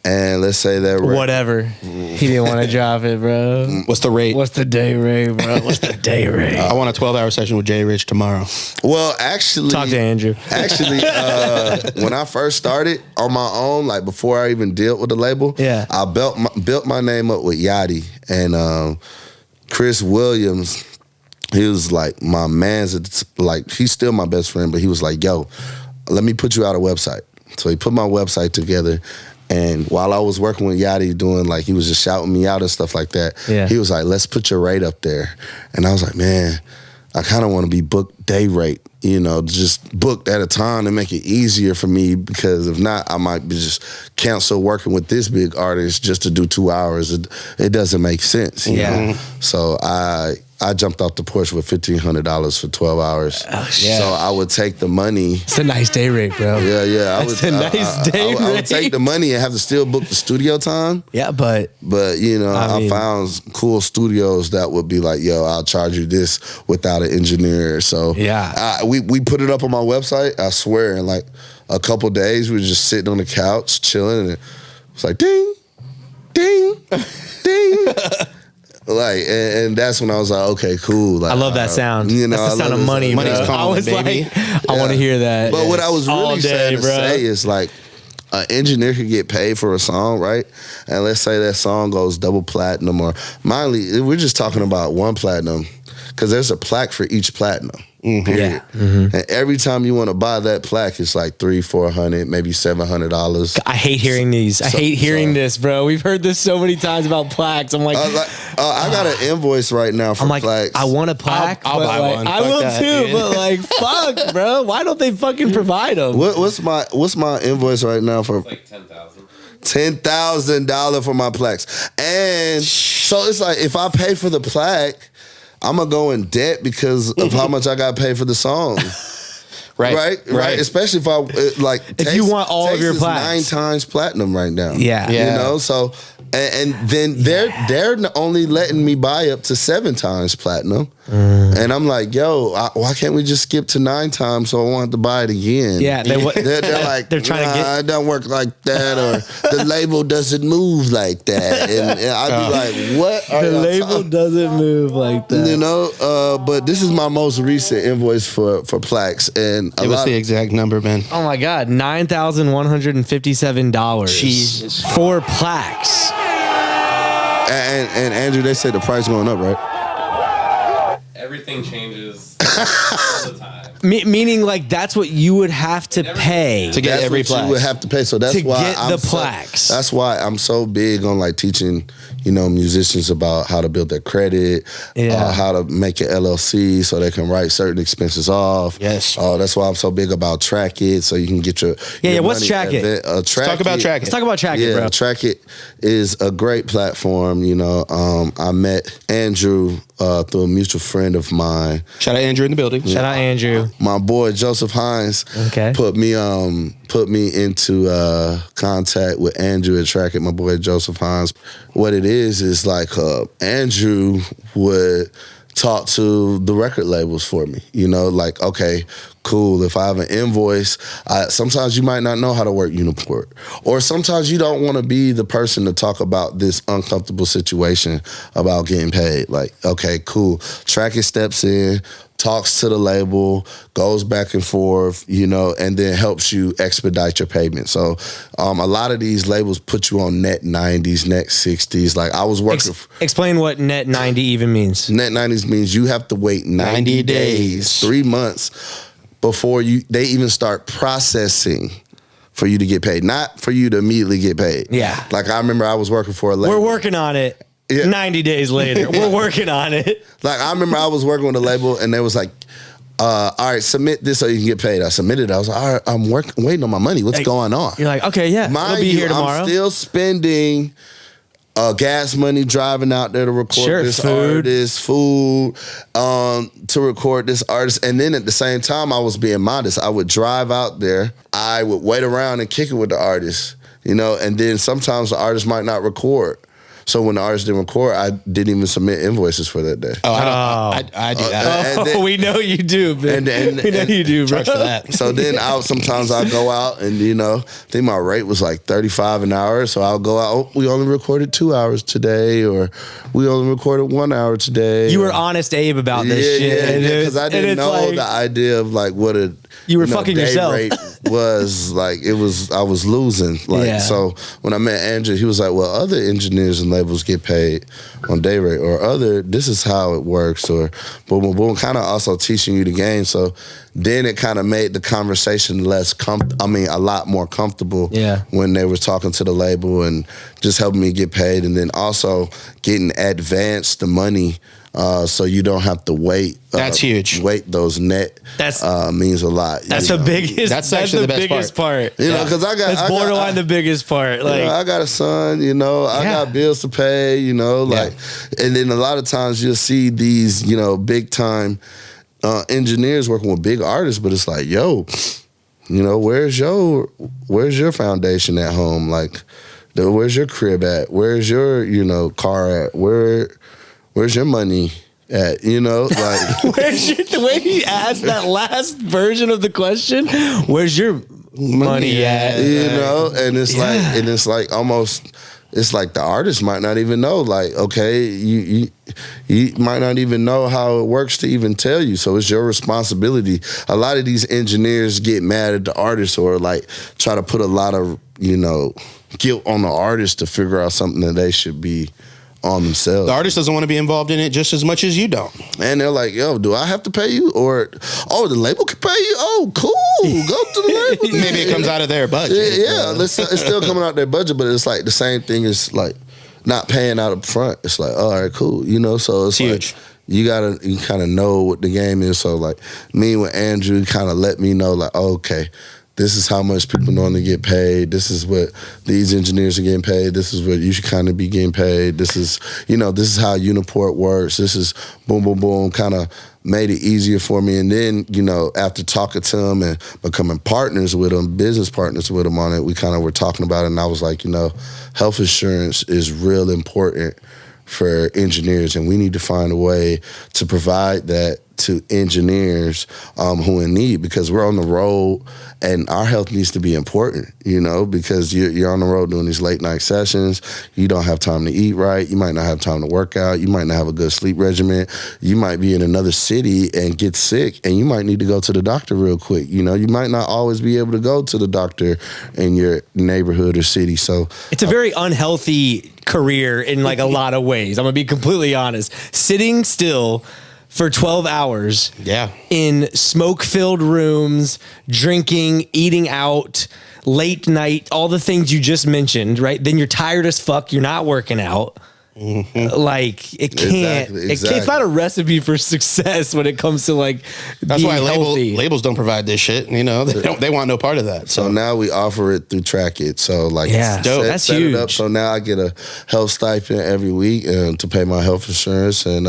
A: And let's say that
B: whatever. He didn't want to drop it, bro.
C: What's the rate?
B: What's the day rate, bro? What's the day rate?
C: I want a 12-hour session with JRich tomorrow.
A: Well, actually,
B: talk to Andrew.
A: Actually, when I first started on my own, like before I even dealt with the label, I built my name up with Yachty and Chris Williams. He was like my man's, like he's still my best friend, but he was like, yo, let me put you out a website. So he put my website together. And while I was working with Yachty doing, like, he was just shouting me out and stuff like that, he was like, let's put your rate up there. And I was like, man, I kind of want to be booked day rate, just booked at a time to make it easier for me, because if not, I might be just cancel working with this big artist just to do 2 hours. It doesn't make sense. You know? So I jumped off the porch with $1,500 for 12 hours.
B: Oh, shit.
A: So I would take the money.
B: It's a nice day rate, bro.
A: Yeah.
B: That's a nice day
A: I would
B: rate.
A: take the money and have to still book the studio time.
B: Yeah, but
A: I found cool studios that would be like, yo, I'll charge you this without an engineer. So we put it up on my website. I swear, in like a couple days, we were just sitting on the couch chilling, and it's like ding, ding, ding. Like, and that's when I was like, okay, cool. Like,
B: I love that sound. That's the sound of money, bro.
C: Money's calling,
B: I was
C: baby.
B: like, I want to hear that.
A: But what I was really saying to say is, like, an engineer could get paid for a song, right? And let's say that song goes double platinum, or mainly, we're just talking about one platinum, because there's a plaque for each platinum. Period. And every time you want to buy that plaque, it's like $300-$400, maybe $700.
B: I hate hearing these. I hate hearing this, bro. We've heard this so many times about plaques. I'm like,
A: I got an invoice right now for plaques.
B: I want a plaque.
C: I'll buy one.
B: I
C: Fuck
B: will
C: that,
B: too,
C: dude.
B: but like, fuck, bro. Why don't they fucking provide them?
A: What's my invoice right now for?
D: It's like $10,000.
A: $10,000 for my plaques. And so it's like, if I pay for the plaque, I'm gonna go in debt because of how much I got paid for the song. Right. Especially if I
B: if you want all of your
A: is
B: plaques.
A: 9 times platinum right now.
B: Yeah.
A: So and then they're only letting me buy up to 7 times platinum. And I'm like, yo, why can't we just skip to 9 times so I won't have to buy it again?
B: Yeah,
A: they're like,
B: they're trying to get.
A: It don't work like that, or the label doesn't move like that. And I'd be like, what? Are
B: The
A: y'all
B: label
A: talking?
B: doesn't move like that.
A: But this is my most recent invoice for plaques, and
C: Give us the exact number, man.
B: Oh my God, $9,157.
C: Jesus.
B: For plaques.
A: and Andrew, they said the price going up, right?
D: Everything changes all the time.
B: Meaning, like, that's what you would have to pay
C: To get
A: That's
C: every
A: what
C: plaque.
A: you would have to pay. So that's
B: to
A: why
B: get
A: I'm
B: the plaques.
A: That's why I'm so big on like teaching, musicians about how to build their credit, how to make an LLC so they can write certain expenses off.
C: Yes.
A: That's why I'm so big about Track It, so you can get your
B: What's
A: money
B: Track It?
C: Let's talk about Track It.
B: Let's talk about Track It, bro.
A: Track It is a great platform. I met Andrew through a mutual friend of mine.
C: Shout out Andrew in the building.
B: Shout out Andrew.
A: My boy Joseph Hines put me into contact with Andrew at Track It. My boy Joseph Hines. What it is like Andrew would talk to the record labels for me. Like, okay, cool. If I have an invoice, sometimes you might not know how to work Uniport. Or sometimes you don't want to be the person to talk about this uncomfortable situation about getting paid. Like, okay, cool. Track It steps in, talks to the label, goes back and forth, and then helps you expedite your payment. So a lot of these labels put you on net 90s, net 60s. Like, I was working...
B: Explain what net 90 even means.
A: Net 90s means you have to wait 90 days, 3 months before they even start processing for you to get paid. Not for you to immediately get paid.
B: Yeah.
A: Like, I remember I was working for a label.
B: We're working on it.
A: Yeah.
B: 90 days later. We're working on it.
A: Like, I remember I was working with a label, and they was like, all right, submit this so you can get paid. I submitted it. I was like, all right, I'm waiting on my money. What's going on?
B: You're like, okay, yeah,
A: Mind
B: we'll be
A: you,
B: here tomorrow.
A: I'm still spending gas money driving out there to record this artist, food, to record this artist. And then at the same time, I was being modest. I would drive out there. I would wait around and kick it with the artist, and then sometimes the artist might not record. So when the artist didn't record, I didn't even submit invoices for that day.
C: I do that.
B: We know you do, man. We know you do, bro.
C: Charge for that.
A: So then sometimes I'll go out and, I think my rate was like $35 an hour. So I'll go out, we only recorded 2 hours today, or we only recorded 1 hour today.
B: You were honest Abe about this shit.
A: Yeah, because I didn't know the idea of like what
B: you were fucking
A: day
B: yourself.
A: Rate was like, I was losing. Like, so when I met Andrew, he was like, well, other engineers and labels get paid on day rate, or this is how it works, or boom, boom, boom, kind of also teaching you the game. So then it kind of made the conversation a lot more comfortable when they were talking to the label and just helping me get paid, and then also getting advanced the money So you don't have to wait.
C: That's huge.
A: Wait those net.
B: That's
A: means a lot.
B: That's the biggest.
C: That's actually the biggest
B: part.
A: You know, because
B: that's borderline the biggest part. Like,
A: I got a son. You know, I got bills to pay. You know, like, and then a lot of times you'll see these, you know, big time engineers working with big artists, but it's like, yo, you know, where's your foundation at home? Like, where's your crib at? Where's your, you know, car at? Where's your money at? You know, like
B: the way he asked that last version of the question, where's your money at?
A: You know, and it's like almost, it's like the artist might not even know. Like, okay, you might not even know how it works to even tell you. So it's your responsibility. A lot of these engineers get mad at the artist or like try to put a lot of, you know, guilt on the artist to figure out something that they should be on themselves.
C: The artist doesn't want to be involved in it just as much as you don't.
A: And they're like, yo, do I have to pay you? Or, the label can pay you? Oh, cool. Go to the label.
C: Maybe it comes out of their budget.
A: Yeah, it's still coming out their budget, but it's like the same thing as like not paying out up front. It's like, all right, cool. You know, so it's
C: huge.
A: Like, you kind of know what the game is. So like me with Andrew kind of let me know like, okay, this is how much people normally get paid. This is what these engineers are getting paid. This is what you should kind of be getting paid. This is, you know, this is how Uniport works. This is boom, boom, boom, kind of made it easier for me. And then, you know, after talking to him and becoming partners with him, business partners with him on it, we kind of were talking about it. And I was like, you know, health insurance is real important for engineers. And we need to find a way to provide that to engineers who in need, because we're on the road and our health needs to be important, you know, because you're on the road doing these late night sessions. You don't have time to eat right. You might not have time to work out. You might not have a good sleep regimen. You might be in another city and get sick and you might need to go to the doctor real quick. You know, you might not always be able to go to the doctor in your neighborhood or city. So
B: it's a very unhealthy career in like a lot of ways. I'm gonna be completely honest. Sitting still for 12 hours in smoke-filled rooms, drinking, eating out, late night, all the things you just mentioned, right? Then you're tired as fuck, you're not working out. Mm-hmm. Like, it can't, it's not a recipe for success when it comes to like
C: that's
B: being
C: why
B: healthy.
C: Labels don't provide this shit, you know, they want no part of that.
A: So now we offer it through Track It. So like,
B: that's huge.
A: It up. So now I get a health stipend every week to pay my health insurance, and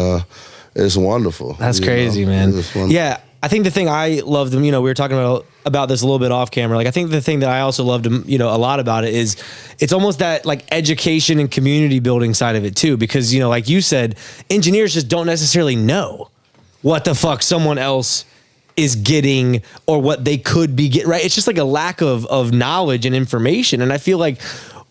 A: it's wonderful.
B: That's crazy, man. Yeah, I think the thing I loved, you know, we were talking about this a little bit off camera. Like, I think the thing that I also loved, you know, a lot about it is it's almost that like education and community building side of it too, because, you know, like you said, engineers just don't necessarily know what the fuck someone else is getting or what they could be getting, right? It's just like a lack of knowledge and information. And I feel like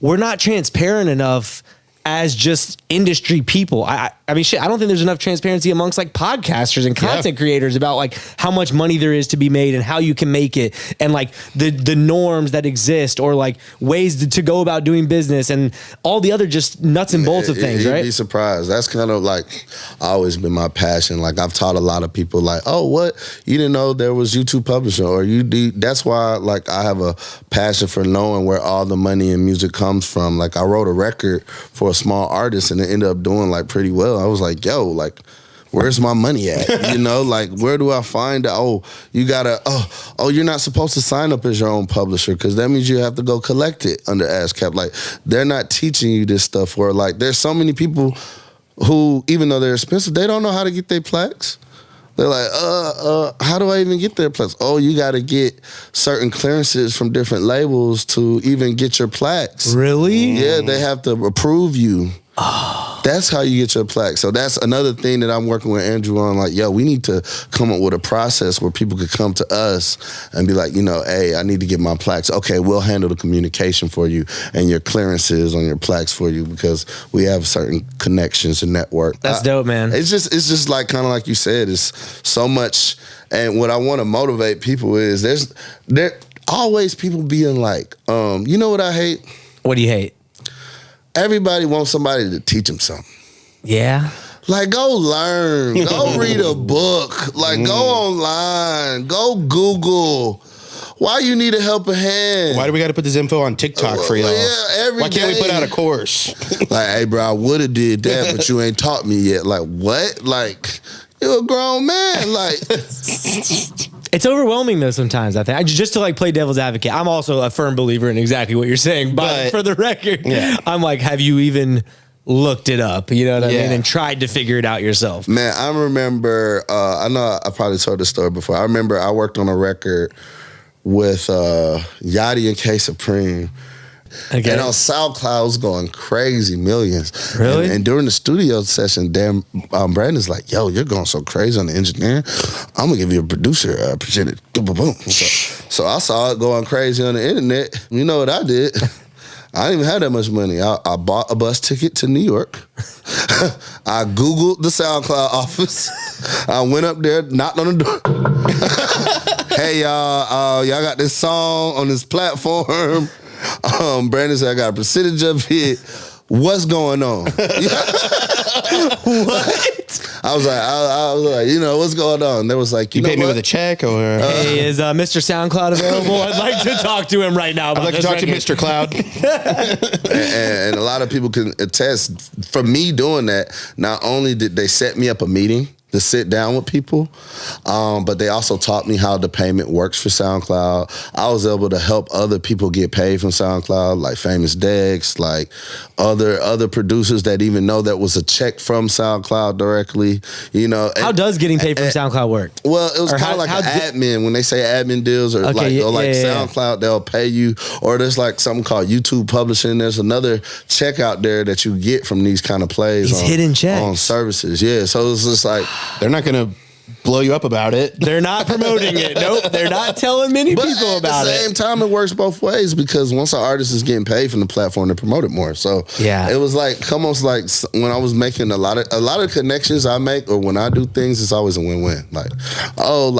B: we're not transparent enough as just industry people. I mean, shit, I don't think there's enough transparency amongst like podcasters and content creators about like how much money there is to be made and how you can make it and like the norms that exist or like ways to go about doing business and all the other just nuts and bolts of things, right?
A: You'd be surprised. That's kind of like always been my passion. Like I've taught a lot of people like, oh, what? You didn't know there was YouTube publishing or that's why like I have a passion for knowing where all the money in music comes from. Like I wrote a record for a small artist and it ended up doing like pretty well. I was like, yo, like, where's my money at? You know, like, where do I find it? Oh, you gotta, you're not supposed to sign up as your own publisher because that means you have to go collect it under ASCAP. Like, they're not teaching you this stuff or like, there's so many people who, even though they're expensive, they don't know how to get their plaques. They're like, how do I even get their plaques? Oh, you got to get certain clearances from different labels to even get your plaques.
B: Really?
A: Yeah, they have to approve you. That's how you get your plaque. So that's another thing that I'm working with Andrew on. Like, yo, we need to come up with a process where people could come to us and be like, you know, hey, I need to get my plaques. Okay, we'll handle the communication for you and your clearances on your plaques for you because we have certain connections and network.
B: That's dope, man.
A: It's just like kind of like you said, it's so much. And what I want to motivate people is there always people being like, you know what I hate?
B: What do you hate?
A: Everybody wants somebody to teach them something.
B: Yeah.
A: Like, go learn. Go read a book. Like, go online. Go Google. Why you need a helping hand?
C: Why do we got to put this info on TikTok for y'all?
A: Yeah,
C: Why can't we put out a course?
A: Like, hey, bro, I would have did that, but you ain't taught me yet. Like, what? Like, you're a grown man. Like,
B: It's overwhelming though sometimes, I think. Just to like play devil's advocate, I'm also a firm believer in exactly what you're saying. But for the record, I'm like, have you even looked it up? You know what I mean? And tried to figure it out yourself.
A: Man, I remember, I know I probably told this story before. I remember I worked on a record with Yachty and K Supreme.
B: Okay.
A: And on SoundCloud, it was going crazy, millions.
B: Really?
A: And during the studio session, Brandon's like, yo, you're going so crazy on the engineering. I'm going to give you a producer percentage. Boom, boom, boom. So I saw it going crazy on the internet. You know what I did? I didn't even have that much money. I bought a bus ticket to New York. I Googled the SoundCloud office. I went up there, knocked on the door. Hey, y'all got this song on this platform. Brandon said, I got a percentage of it. What's going on? What? I was like, you know, what's going on? They was like,
C: you paid me with a check or?
B: Hey, is Mr. SoundCloud available? I'd like to talk to him right now.
C: I'd like to talk to Mr. Cloud.
A: and a lot of people can attest, for me doing that, not only did they set me up a meeting to sit down with people, but they also taught me how the payment works for SoundCloud. I was able to help other people get paid from SoundCloud, like Famous Dex, like other producers that even know that was a check from SoundCloud directly. You know,
B: how does getting paid from SoundCloud work?
A: Well, it was kind of like an admin. When they say admin deals or SoundCloud, they'll pay you. Or there's like something called YouTube Publishing. There's another check out there that you get from these kind of plays.
B: Hidden checks
A: on services. Yeah, so it's just like,
C: they're not going to blow you up about it.
B: They're not promoting it. Nope. They're not telling many people about it.
A: At the same time, it works both ways, because once an artist is getting paid from the platform, they promote it more. So it was like almost like when I was making a lot of connections I make, or when I do things, it's always a win-win. Like,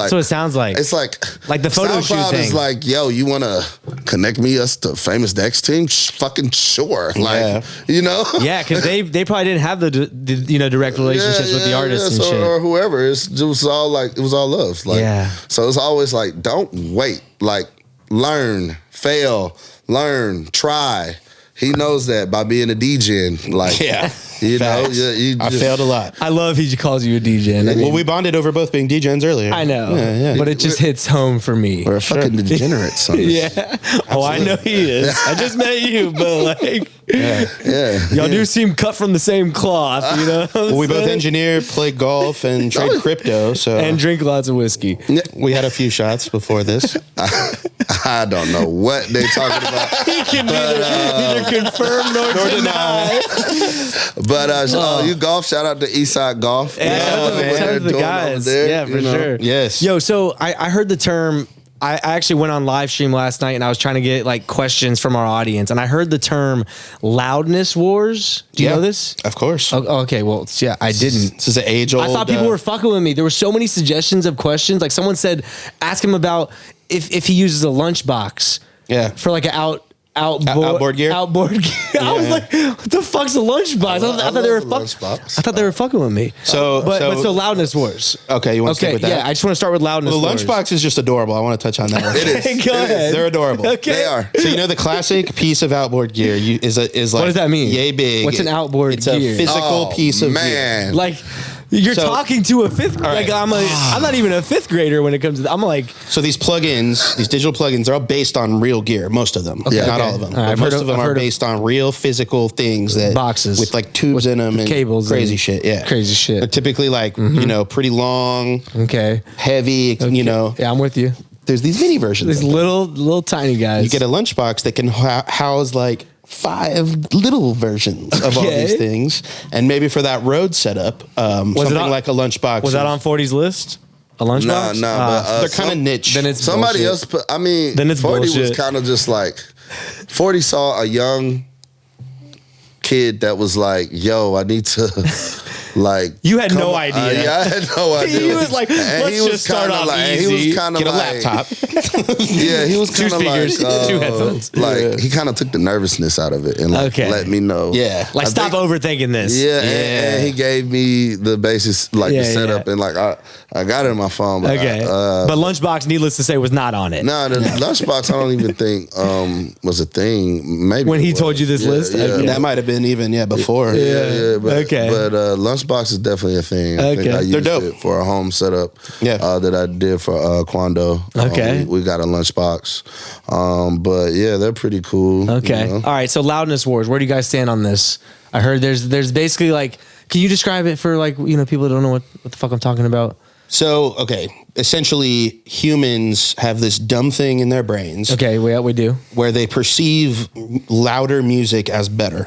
B: so it sounds like
A: it's like
B: the photo shoot thing.
A: Is like, yo, you want to connect us to Famous Dex team? Fucking sure. Like, you know?
B: Yeah, because they probably didn't have the direct relationships with the artists and shit,
A: or whoever. It was all love. Like, so it's always like, don't wait. Like, learn, fail, learn, try. He knows that by being a DJ. Like, you know,
C: I failed a lot.
B: I love he calls you a DJ.
C: Well, we bonded over both being DJs earlier.
B: I know, but it just hits home for me.
A: We're a fucking degenerate, son.
B: Oh, I know he is. I just met you, but like, y'all do seem cut from the same cloth, you know.
C: Well, we both engineer, play golf, and trade crypto, and
B: drink lots of whiskey.
C: We had a few shots before this.
A: I don't know what they talking about.
B: He can neither confirm nor deny.
A: But you golf, shout out to Eastside Golf.
B: Yeah, the guys. Yeah, for sure.
C: Yes.
B: Yo, so I heard the term. I actually went on live stream last night and I was trying to get like questions from our audience, and I heard the term loudness wars. Do you know this?
C: Of course.
B: Oh, okay. Well, yeah, I didn't.
C: This is an age old.
B: I thought people were fucking with me. There were so many suggestions of questions. Like someone said, ask him about if he uses a lunchbox.
C: Yeah.
B: For like an outboard gear. Outboard gear. I was like, what the fuck's a lunchbox? I thought they were I thought they were fucking with me.
C: So
B: loudness wars.
C: Okay, you want to stick with that?
B: Yeah, I just want to start with loudness wars.
C: The lunchbox is just adorable. I want to touch on that one.
A: It is.
B: Go ahead.
C: They're adorable.
B: Okay.
A: They are.
C: So you know the classic piece of outboard gear is like,
B: what does that mean?
C: Yay big.
B: What's an outboard
C: it's
B: gear?
C: It's a physical piece of
A: gear.
B: Like, you're talking to a fifth. Like I'm not even a fifth grader when it comes to. I'm like.
C: So these plugins, these digital plugins, they're all based on real gear. Most of them, not all of them. But most of them are based on real physical things that
B: boxes
C: with like tubes in them and
B: cables,
C: crazy shit. Yeah,
B: crazy shit.
C: They're typically like pretty long.
B: Okay.
C: Heavy. Okay. You know.
B: Yeah, I'm with you.
C: There's these mini versions.
B: These little tiny guys.
C: You get a lunchbox that can house like 5 little versions of all these things, and maybe for that road setup, something like a lunchbox.
B: Was that on 40's list? A lunchbox?
A: No, but
C: they're kind of niche.
B: Then it's
A: somebody
B: bullshit.
A: else. Then it's 40 bullshit. Was kind of just like 40 saw a young kid that was like, "Yo, I need to Like
B: You had no idea.
A: Yeah, I had no idea.
B: He was like,
A: And
B: let's just start off
A: He
B: easy.
A: was kind of
C: Get a
A: like,
C: laptop.
A: Yeah, he was kind of like,
B: speakers, 2 headphones.
A: Like he kind of took the nervousness out of it and like
B: Okay.
A: let me know.
C: Yeah.
B: Like, stop overthinking this.
A: Yeah, and he gave me the basis, like the setup, and like I got it in my phone. But
B: Okay. But Lunchbox, needless to say, was not on it.
A: No, the lunchbox I don't even think was a thing. Maybe
B: When
A: it
B: he
A: was.
B: told you this list?
A: Yeah,
B: Okay.
C: That might have been even before.
A: yeah, but,
B: Okay.
A: But lunchbox is definitely a thing. I think
B: Okay.
A: I used
C: They're dope.
A: it for a home setup.
C: Yeah.
A: That I did for Quando.
B: Okay.
A: We got a lunchbox. But yeah, they're pretty cool.
B: Okay.
A: you know?
B: All right. So loudness wars. Where do you guys stand on this? I heard there's basically like, can you describe it for like, people that don't know what the fuck I'm talking about?
C: So, okay, essentially humans have this dumb thing in their brains
B: Okay. We do.
C: where they perceive louder music as better.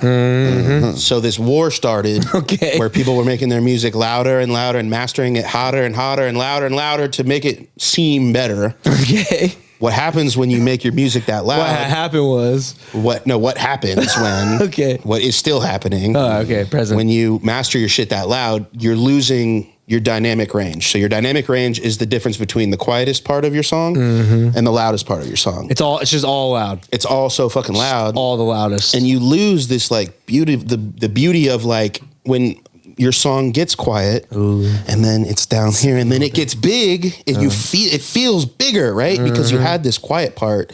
C: So this war started
B: Okay.
C: where people were making their music louder and louder and mastering it hotter and hotter and louder to make it seem better.
B: Okay.
C: What happens when you make your music that loud?
B: What happened was.
C: What happens when
B: Okay.
C: what is still happening?
B: Oh, okay. Present.
C: When you master your shit that loud, you're losing your dynamic range. So your dynamic range is the difference between the quietest part of your song and the loudest part of your song.
B: It's just all loud.
C: It's all so fucking loud.
B: All the loudest.
C: And you lose this like beauty, the beauty of like when your song gets quiet and then it's down here and then it gets big and it feels bigger, right? Because you had this quiet part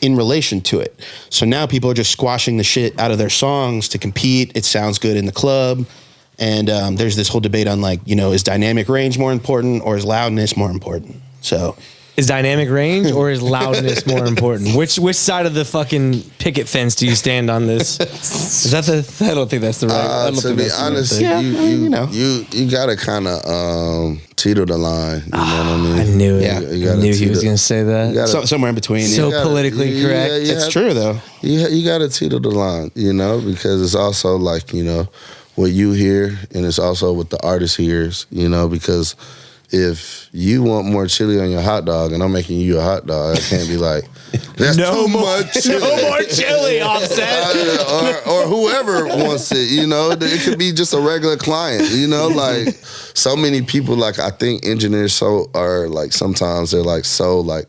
C: in relation to it. So now people are just squashing the shit out of their songs to compete. It sounds good in the club. And there's this whole debate on like, is dynamic range more important or is loudness more important? So
B: Is dynamic range or is loudness more important? Which side of the fucking picket fence do you stand on this? Is that I don't think that's the right. I don't
A: To
B: think
A: be
B: that's the right
A: honest,
B: thing.
A: you gotta kind of teeter the line. You know what I mean?
B: I knew it.
C: Yeah.
B: I knew he was going to say that.
A: gotta-
C: somewhere in between.
B: So
C: yeah.
B: politically correct.
C: It's true though.
A: You gotta teeter the line, because it's also like what you hear, and it's also what the artist hears. Because if you want more chili on your hot dog and I'm making you a hot dog, I can't be like, that's too much chili.
B: No more chili, Offset.
A: or whoever wants it, it could be just a regular client, like so many people, like I think engineers are like sometimes they're like so like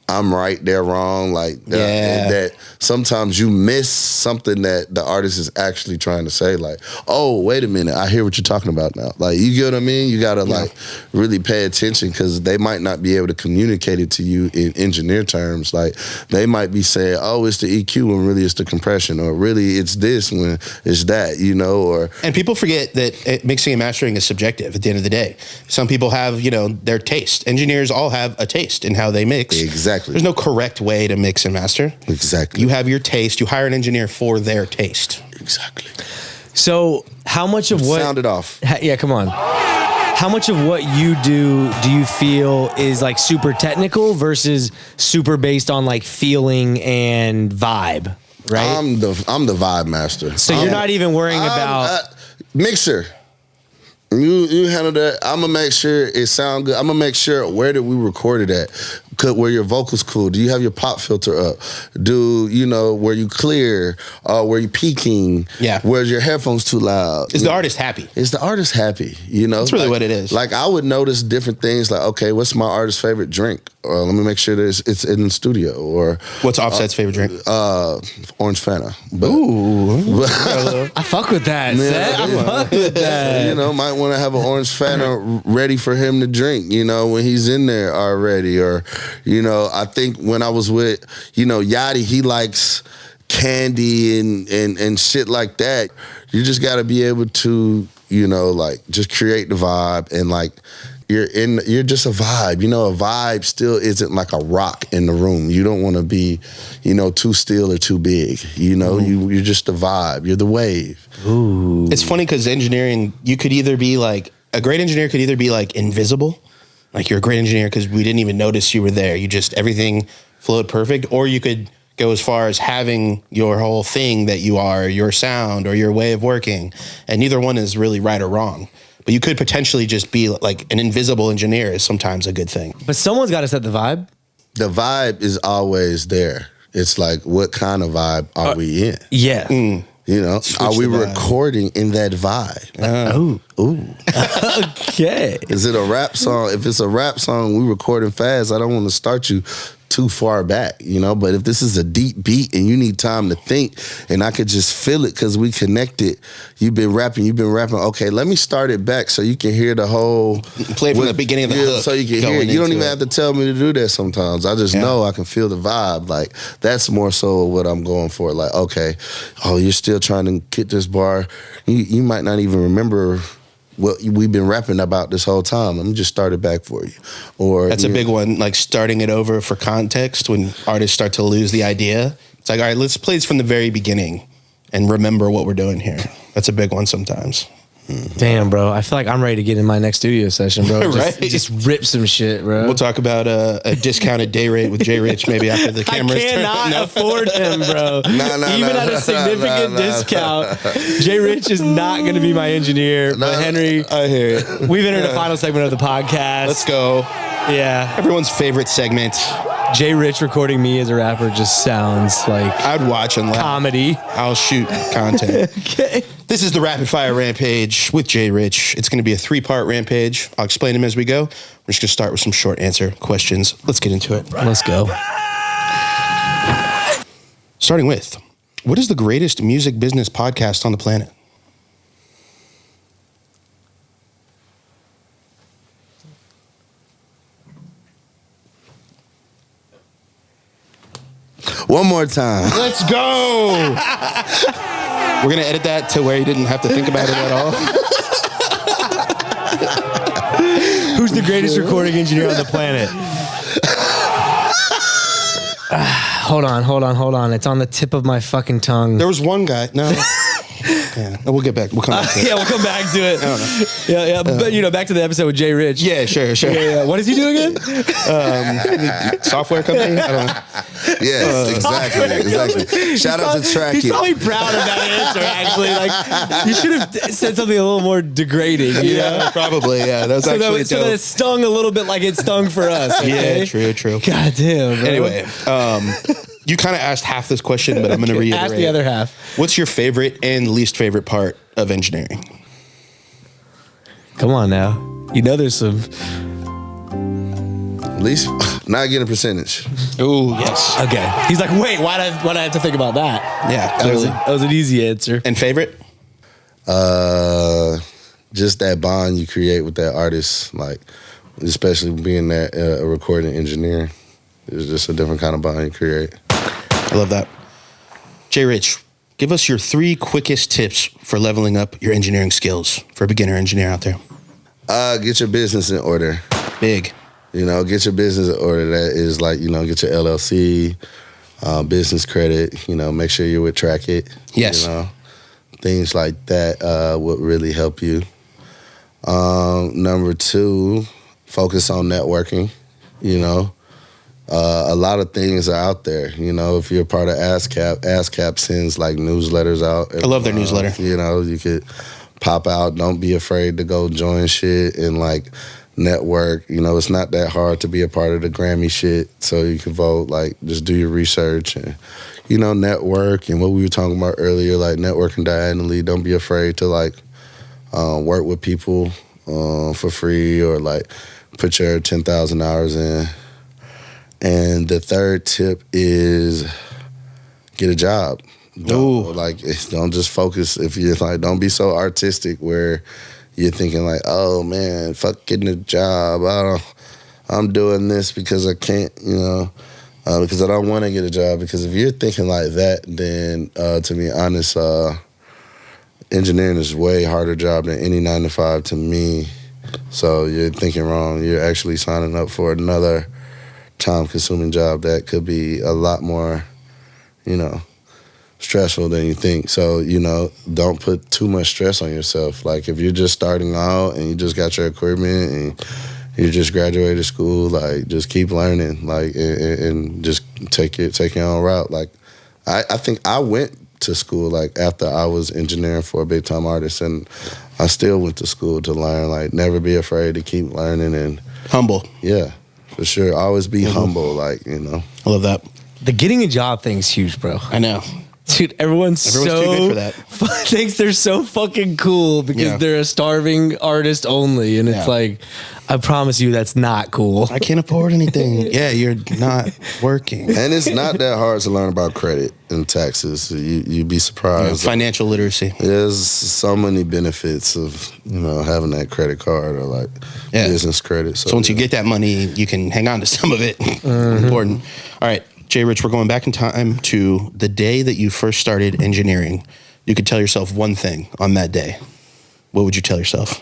A: I'm right, they're wrong, like that sometimes you miss something that the artist is actually trying to say, like, oh, wait a minute, I hear what you're talking about now. Like, you get what I mean? You gotta like really pay attention because they might not be able to communicate it to you in engineer terms. Like they might be saying, oh, it's the EQ when really it's the compression, or really it's this when it's that, or
C: And people forget that mixing and mastering is subjective at the end of the day. Some people have, their taste. Engineers all have a taste in how they mix.
A: Exactly.
C: There's no correct way to mix and master.
A: Exactly.
C: You have your taste. You hire an engineer for their taste.
A: Exactly.
B: So how much of what...
A: Sound it off.
B: Yeah, come on. How much of what you do you feel is like super technical versus super based on like feeling and vibe, right?
A: I'm the vibe master.
B: So you're not even worrying about...
A: mixer. You handle that. I'm gonna make sure it sound good. I'm gonna make sure where did we record it at? Were your vocals cool? Do you have your pop filter up? Were you clear? Were you peaking?
C: Yeah.
A: Where's your headphones too loud?
C: Is the artist happy?
A: Is the artist happy?
C: That's really what it is.
A: Like I would notice different things. Like, okay, what's my artist's favorite drink? Let me make sure that it's in the studio. Or
C: What's Offset's favorite drink?
A: Orange Fanta.
B: I fuck with that.
A: Yeah,
B: I fuck with that.
A: Might want to have an orange Fanta ready for him to drink, when he's in there already. Or, I think when I was with, Yachty, he likes candy and shit like that. You just got to be able to, like just create the vibe and like, you're just a vibe. A vibe still isn't like a rock in the room. You don't want to be, too still or too big. You're just a vibe. You're the wave.
B: Ooh.
C: It's funny because engineering, you could either be like, a great engineer could either be like invisible, like you're a great engineer because we didn't even notice you were there. Everything flowed perfect. Or you could go as far as having your whole thing that you are, your sound or your way of working. And neither one is really right or wrong. But you could potentially just be like an invisible engineer is sometimes a good thing.
B: But someone's got to set the vibe.
A: The vibe is always there. It's like, what kind of vibe are we in?
B: Yeah.
A: You know, are we
C: the vibe.
A: recording in that vibe? Ooh.
B: Okay.
A: Is it a rap song? If it's a rap song, we recording fast. I don't want to start you too far back, you know. But if this is a deep beat and you need time to think, and I could just feel it because we connected. You've been rapping. Okay, let me start it back so you can hear the whole.
C: Play from the beginning of the hook.
A: So you can hear it. You don't even have to tell me to do that sometimes. I just know I can feel the vibe. Like, that's more so what I'm going for. Like, okay, you're still trying to get this bar. You might not even remember what we've been rapping about this whole time. Let me just start it back for you. Or
C: that's a big one, like starting it over for context when artists start to lose the idea. It's like, all right, let's play this from the very beginning and remember what we're doing here. That's a big one sometimes.
B: Damn, bro. I feel like I'm ready to get in my next studio session, bro.
C: Right?
B: Just rip some shit, bro.
C: We'll talk about a discounted day rate with JRich maybe after the cameras.
B: I cannot afford him, bro. Even at a significant discount, JRich is not going to be my engineer. But Henry,
C: I hear it.
B: we've entered the final segment of the podcast.
C: Let's go.
B: Yeah.
C: Everyone's favorite segment.
B: JRich recording me as a rapper just sounds like
C: I'd watch and laugh.
B: comedy.
C: I'll shoot content.
B: Okay.
C: This is the Rapid Fire Rampage with JRich. It's going to be a 3-part rampage. I'll explain them as we go. We're just going to start with some short answer questions. Let's get into it.
B: Let's go.
C: Starting with, what is the greatest music business podcast on the planet?
A: one more time.
C: Let's go. We're going to edit that to where you didn't have to think about it at all.
B: Who's the greatest recording engineer on the planet? Hold on. It's on the tip of my fucking tongue.
C: There was one guy. No. Yeah, we'll get back. We'll come back to it.
B: Yeah, we'll come back to it.
C: I don't know.
B: Yeah. But back to the episode with JRich.
C: Yeah, sure.
B: Yeah. What does he do again?
C: Software company? I don't know.
A: Yes, exactly. Shout out to Track
B: He's
A: It.
B: probably proud of that answer, actually. Like, you should have said something a little more degrading, you know?
C: Yeah, probably. Yeah, that was
B: So
C: actually
B: that it stung a little bit like it stung for us. Okay?
C: Yeah, true.
B: God damn, bro.
C: Anyway, you kind of asked half this question, but I'm going to reiterate.
B: Ask the other half.
C: What's your favorite and least favorite part of engineering?
B: Come on now. You know there's some...
A: At least not getting a percentage.
C: Oh, yes.
B: Okay. He's like, wait, why'd I have to think about that?
C: Yeah, clearly.
B: That was an easy answer.
C: And favorite?
A: Just that bond you create with that artist, like, especially being that a recording engineer. It's just a different kind of bond you create.
C: I love that. JRich, give us your 3 quickest tips for leveling up your engineering skills for a beginner engineer out there.
A: Get your business in order.
C: Big.
A: Get your business in order. That is like, get your LLC, business credit, make sure you're with Track It.
C: Yes.
A: Things like that would really help you. Number 2, focus on networking, a lot of things are out there. If you're part of ASCAP sends like newsletters out.
C: I love their newsletter.
A: You could pop out. Don't be afraid to go join shit and like network. It's not that hard to be a part of the Grammy shit. So you can vote. Like, just do your research and network. And what we were talking about earlier, like networking diagonally. Don't be afraid to like work with people for free or like put your 10,000 hours in. And the third tip is get a job. Don't just focus. If you're like, don't be so artistic where you're thinking like, oh man, fuck getting a job. I'm doing this because I can't, because I don't want to get a job. Because if you're thinking like that, then to be honest, engineering is a way harder job than any 9-to-5 to me. So you're thinking wrong. You're actually signing up for another time-consuming job that could be a lot more, stressful than you think. So, don't put too much stress on yourself. Like, if you're just starting out and you just got your equipment and you just graduated school, like, just keep learning, like, and just take your own route. Like, I think I went to school, like, after I was engineering for a big-time artist, and I still went to school to learn. Like, never be afraid to keep learning and...
C: Humble.
A: Yeah. For sure. Always be humble, like,
C: I love that.
B: The getting a job thing's huge, bro.
C: I know.
B: Dude, everyone's
C: too
B: so
C: good for that.
B: thinks they're so fucking cool because
C: Yeah.
B: they're a starving artist only, and it's
C: Yeah.
B: like, I promise you, that's not cool.
C: I can't afford anything. Yeah, you're not working.
A: And it's not that hard to learn about credit and taxes. You'd be surprised.
C: Financial literacy.
A: There's so many benefits of having that credit card or like business credit.
C: So once you get that money, you can hang on to some of it. Important. All right, JRich, we're going back in time to the day that you first started engineering. You could tell yourself one thing on that day. What would you tell yourself?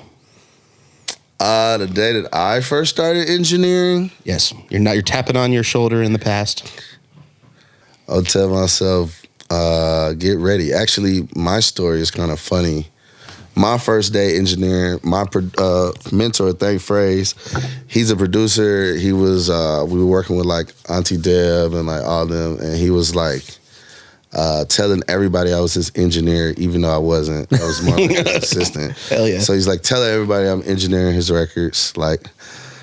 A: The day that I first started engineering,
C: Yes, you're tapping on your shoulder in the past.
A: I'll tell myself, get ready. Actually, my story is kind of funny. My first day engineering, my mentor, Thank Phrase, he's a producer. He was, we were working with like Auntie Deb and like all them, and he was like telling everybody I was his engineer, even though I wasn't. I was more like an assistant.
C: Hell yeah.
A: So he's like telling everybody I'm engineering his records. Like,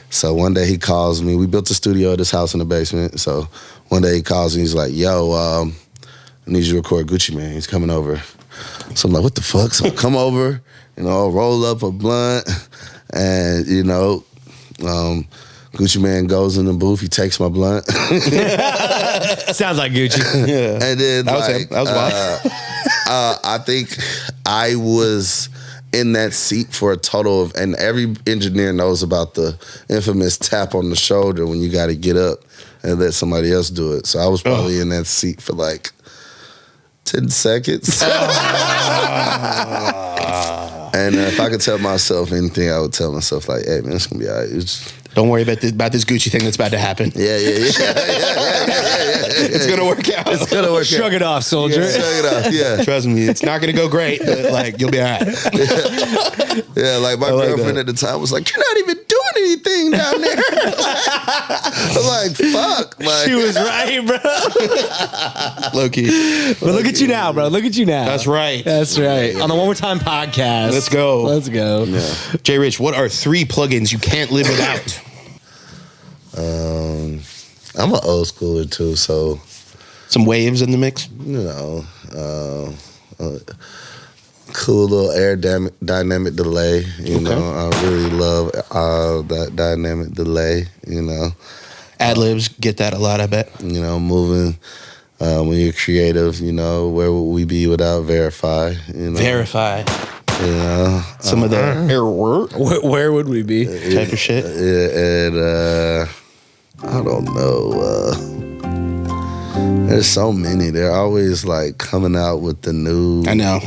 A: so one day he calls me. We built a studio at his house in the basement. So one day he calls me. He's like, yo, I need you to record Gucci Mane. He's coming over. So I'm like, what the fuck? So I come over, roll up a blunt, and, Gucci Mane goes in the booth. He takes my blunt.
B: Sounds like Gucci.
C: Yeah.
A: And then
C: That was him. That was wild.
A: I think I was in that seat for a total of, and every engineer knows about the infamous tap on the shoulder when you got to get up and let somebody else do it. So I was probably in that seat for like 10 seconds. And if I could tell myself anything, I would tell myself like, hey man, it's gonna be all right.
C: Don't worry about this Gucci thing that's about to happen.
A: Yeah.
C: It's gonna work out.
A: It's gonna work
B: Shrug
A: out.
B: it off, soldier.
A: Shrug it off, yeah.
C: Trust me, it's not gonna go great, but like you'll be all right.
A: Yeah, like my girlfriend at the time was like, "You're not even doing anything down there." I'm like, "Fuck!" Like,
B: She was right, bro.
C: Low key.
B: But look at you now, bro. Look at you now.
C: That's right.
B: That's right. On the One More Time podcast.
C: Let's go.
B: Let's go.
A: yeah.
C: JRich, what are 3 plugins you can't live without?
A: I'm an old schooler too, so
C: Some waves in the mix.
A: Cool little dynamic delay. You know, I really love that dynamic delay.
C: Ad libs, get that a lot, I bet.
A: Moving. When you're creative, where would we be without Verify?
C: Verify. Some of the error
B: Where would we be?
C: type of shit.
A: And I don't know. There's so many. They're always like coming out with the new.
C: I know.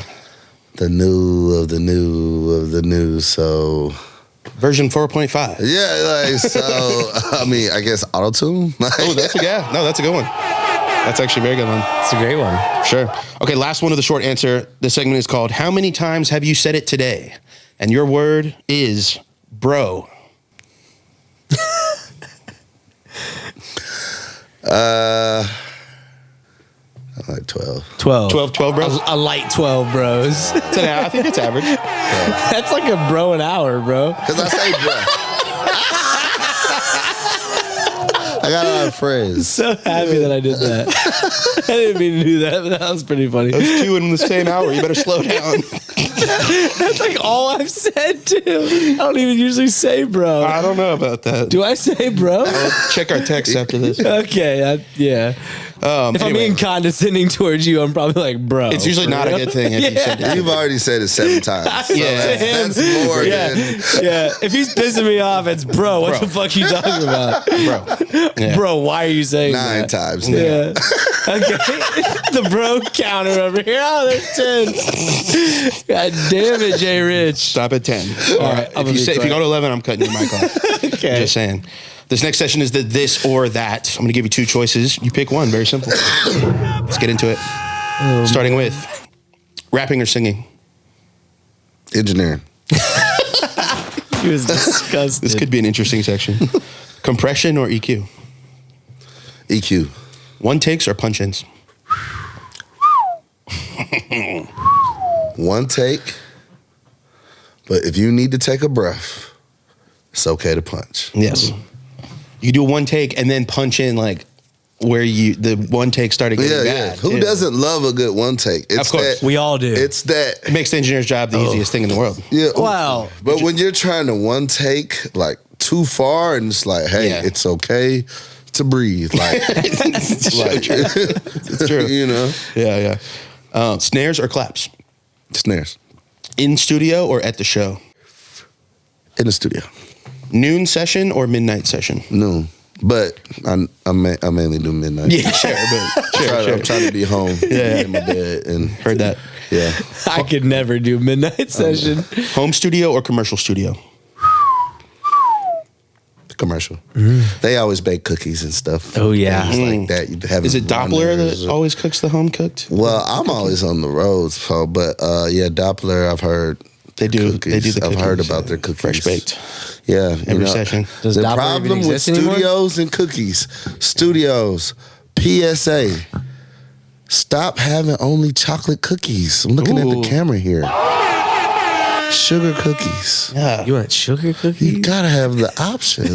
A: The new of the new of the new. So
C: Version 4.5.
A: yeah, like so. I mean, I guess auto tune.
C: Oh, that's a good one. That's actually a very good one.
B: It's a great one.
C: Sure. Okay, last one of the short answer. This segment is called How Many Times Have You Said It Today? And your word is bro.
A: Like 12.
B: 12.
C: 12 bros?
B: A light 12 bros.
C: I think it's average.
B: That's like a bro an hour, bro.
A: Because I say bro. I got a lot of friends.
B: So happy that I did that. I didn't mean to do that, but that was pretty funny.
C: Those 2 in the same hour. You better slow down.
B: That's like all I've said too. I don't even usually say bro.
C: I don't know about that.
B: Do I say bro?
C: I'll check our text after this.
B: Okay, yeah. If I'm
C: Anyway.
B: being condescending towards you, I'm probably like bro.
C: It's usually not a good thing if you said it.
A: You've already said it 7 times. So
C: Yeah.
A: that's more
B: Yeah,
A: than.
B: yeah. If he's pissing me off, it's bro. What
C: Bro.
B: the fuck you talking about,
C: Bro. Yeah.
B: bro? Why are you saying
A: 9
B: that?
A: times.
B: Yeah. Okay. The bro counter over here. Oh, there's 10. God damn it, JRich.
C: Stop at 10.
B: All right.
C: If you go to 11, I'm cutting your mic off.
B: Okay.
C: Just saying. This next session is the this or that. I'm going to give you 2 choices. You pick one. Very simple. Let's get into it. Starting with rapping or singing.
A: Engineering.
B: He was disgusted.
C: This could be an interesting section. Compression or EQ?
A: EQ.
C: One takes or punch-ins?
A: One take. But if you need to take a breath, it's okay to punch.
C: Yes. You do one take and then punch in like where the one take started getting bad.
A: Who doesn't love a good one take? It's
C: Of course.
A: that,
B: We all do.
A: It's that.
C: It makes the engineer's job the easiest thing in the world.
A: Yeah.
B: Wow.
A: But when you're trying to one take like too far, and it's like, hey, it's okay to breathe. Like,
C: It's true. It's true.
A: you know,
C: Yeah. Snares or claps?
A: snares
C: In studio or at the show?
A: in the studio.
C: Noon session or midnight session?
A: Noon. But I mainly do midnight.
C: Yeah, sure. But
A: I'm trying to be home. In my bed and
C: Heard that.
A: yeah.
B: I could never do midnight session.
C: Home studio or commercial studio?
A: Commercial. They always bake cookies and stuff.
B: Oh, yeah.
A: Things like that. You have
C: Is it Doppler that always cooks the home cooked?
A: Well, I'm always on the road, so but Doppler. I've heard
C: They do
A: cookies.
C: the cookies.
A: I've heard about their cookies.
C: Fresh baked.
A: Yeah,
C: Every session.
B: Does
A: the
B: Doppler
A: problem
B: even
A: with
B: exist anymore?
A: studios and cookies, studios, PSA. Stop having only chocolate cookies. I'm looking at
C: Ooh.
A: the camera here. Sugar cookies.
C: Yeah.
B: You want sugar
A: You
B: cookies?
A: gotta have the option.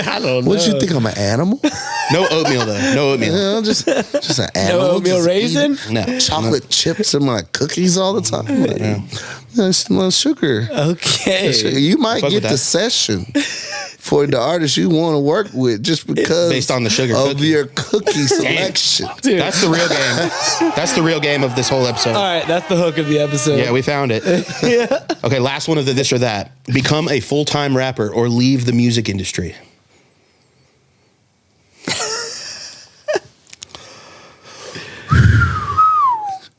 B: I don't know.
A: What you think? I'm an animal?
C: No oatmeal though. No oatmeal.
A: Yeah, I'm just an animal.
B: No oatmeal
A: just
B: raisin?
A: eating
C: No.
A: chocolate chips and my cookies all the time. Like, it's no sugar.
B: Okay.
A: You might
C: Fuck
A: get
C: with
A: the
C: that.
A: session for the artist you want to work with just because
C: Based on the sugar
A: of
C: cookie.
A: your cookie selection.
B: Dude.
C: That's the real game. That's the real game of this whole episode.
B: All right, that's the hook of the episode.
C: Yeah, we found it. Okay, last one of the this or that. Become a full-time rapper or leave the music industry.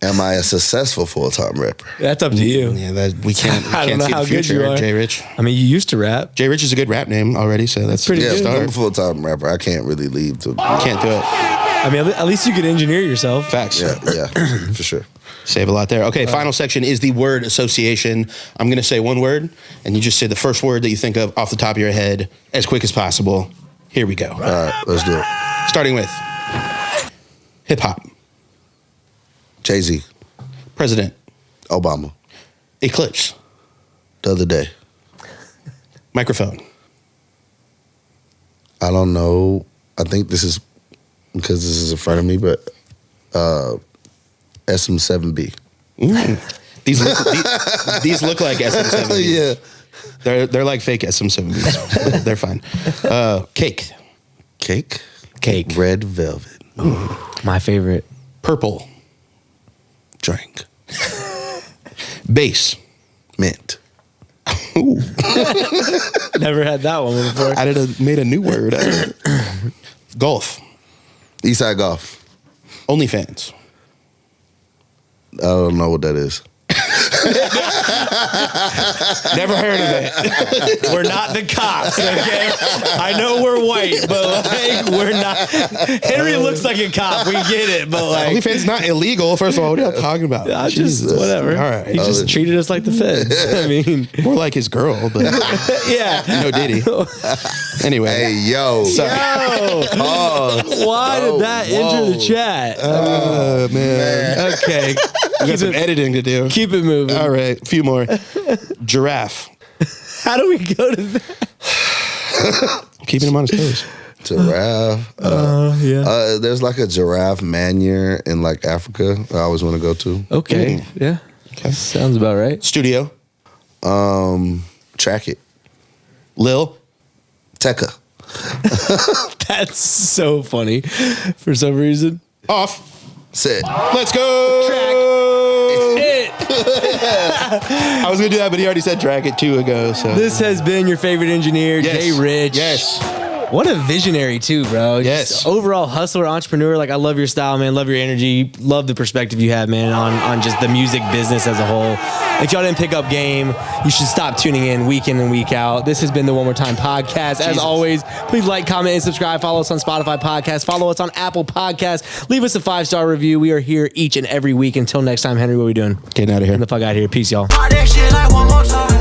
A: Am I a successful full-time rapper?
B: That's up to you.
C: Yeah, that we can't
B: I don't know
C: see
B: how
C: the
B: good
C: future.
B: you are.
C: JRich.
B: I mean, you used to rap.
C: JRich is a good rap name already, so that's
B: pretty
C: a
A: Yeah,
B: good.
A: I'm a
C: start.
A: full-time rapper. I can't really leave to.
C: Can't do it.
B: I mean, at least you could engineer yourself.
C: Facts.
A: Yeah, for sure.
C: Save a lot there. Okay, final section is the word association. I'm going to say one word, and you just say the first word that you think of off the top of your head as quick as possible. Here we go.
A: All right, let's do it.
C: Starting with hip hop,
A: Jay-Z,
C: president,
A: Obama,
C: eclipse,
A: the other day.
C: microphone,
A: I don't know. I think this is because this is in front of me, but SM7B.
C: These look like SM7Bs.
A: Yeah.
C: They're like fake SM7Bs. They're fine. Cake,
A: Cake. Red velvet.
B: My favorite.
C: purple,
A: Drink.
C: bass.
A: Mint.
B: Never had that one before.
C: Made a new word. Golf,
A: Eastside Golf.
C: OnlyFans,
A: I don't know what that is.
C: never heard of it.
B: We're not the cops, okay? I know we're white, but like we're not. Henry looks like a cop. We get it, but like
C: OnlyFans is not illegal. First of all, what are you talking about?
B: I just whatever.
C: All right.
B: He just treated us like the feds. I mean,
C: More like his girl, but
B: yeah.
C: no Diddy. Anyway,
A: Hey, yo.
B: Why did that enter the chat?
C: oh man,
B: Okay.
C: we got some editing to do.
B: Keep it moving.
C: All right, a few more. Giraffe,
B: How do we go to that?
C: keeping him on his toes.
A: Giraffe.
B: Yeah.
A: There's like a giraffe mania in like Africa I always want to go to.
B: Okay. Yeah.
C: Okay.
B: Sounds about right.
C: Studio,
A: Track it.
C: Lil,
A: Tekka.
B: That's so funny for some reason.
C: off.
A: Set.
C: Let's go.
B: It.
C: I was gonna do that, but he already said track it 2 ago. So
B: This has been your favorite engineer,
C: Yes.
B: JRich.
C: Yes.
B: What a visionary too, bro.
C: Yes.
B: Just overall hustler, entrepreneur. Like I love your style, man. Love your energy. Love the perspective you have, man, on just the music business as a whole. If y'all didn't pick up game, you should stop tuning in week and week out. This has been the One More Time podcast. As always, please like, comment, and subscribe. Follow us on Spotify Podcasts. Follow us on Apple Podcasts. Leave us a 5-star review. We are here each and every week. Until next time, Henry, what are we doing?
C: Getting out of here.
B: Get the fuck out of here. Peace, y'all.
E: Pop that shit like one more time.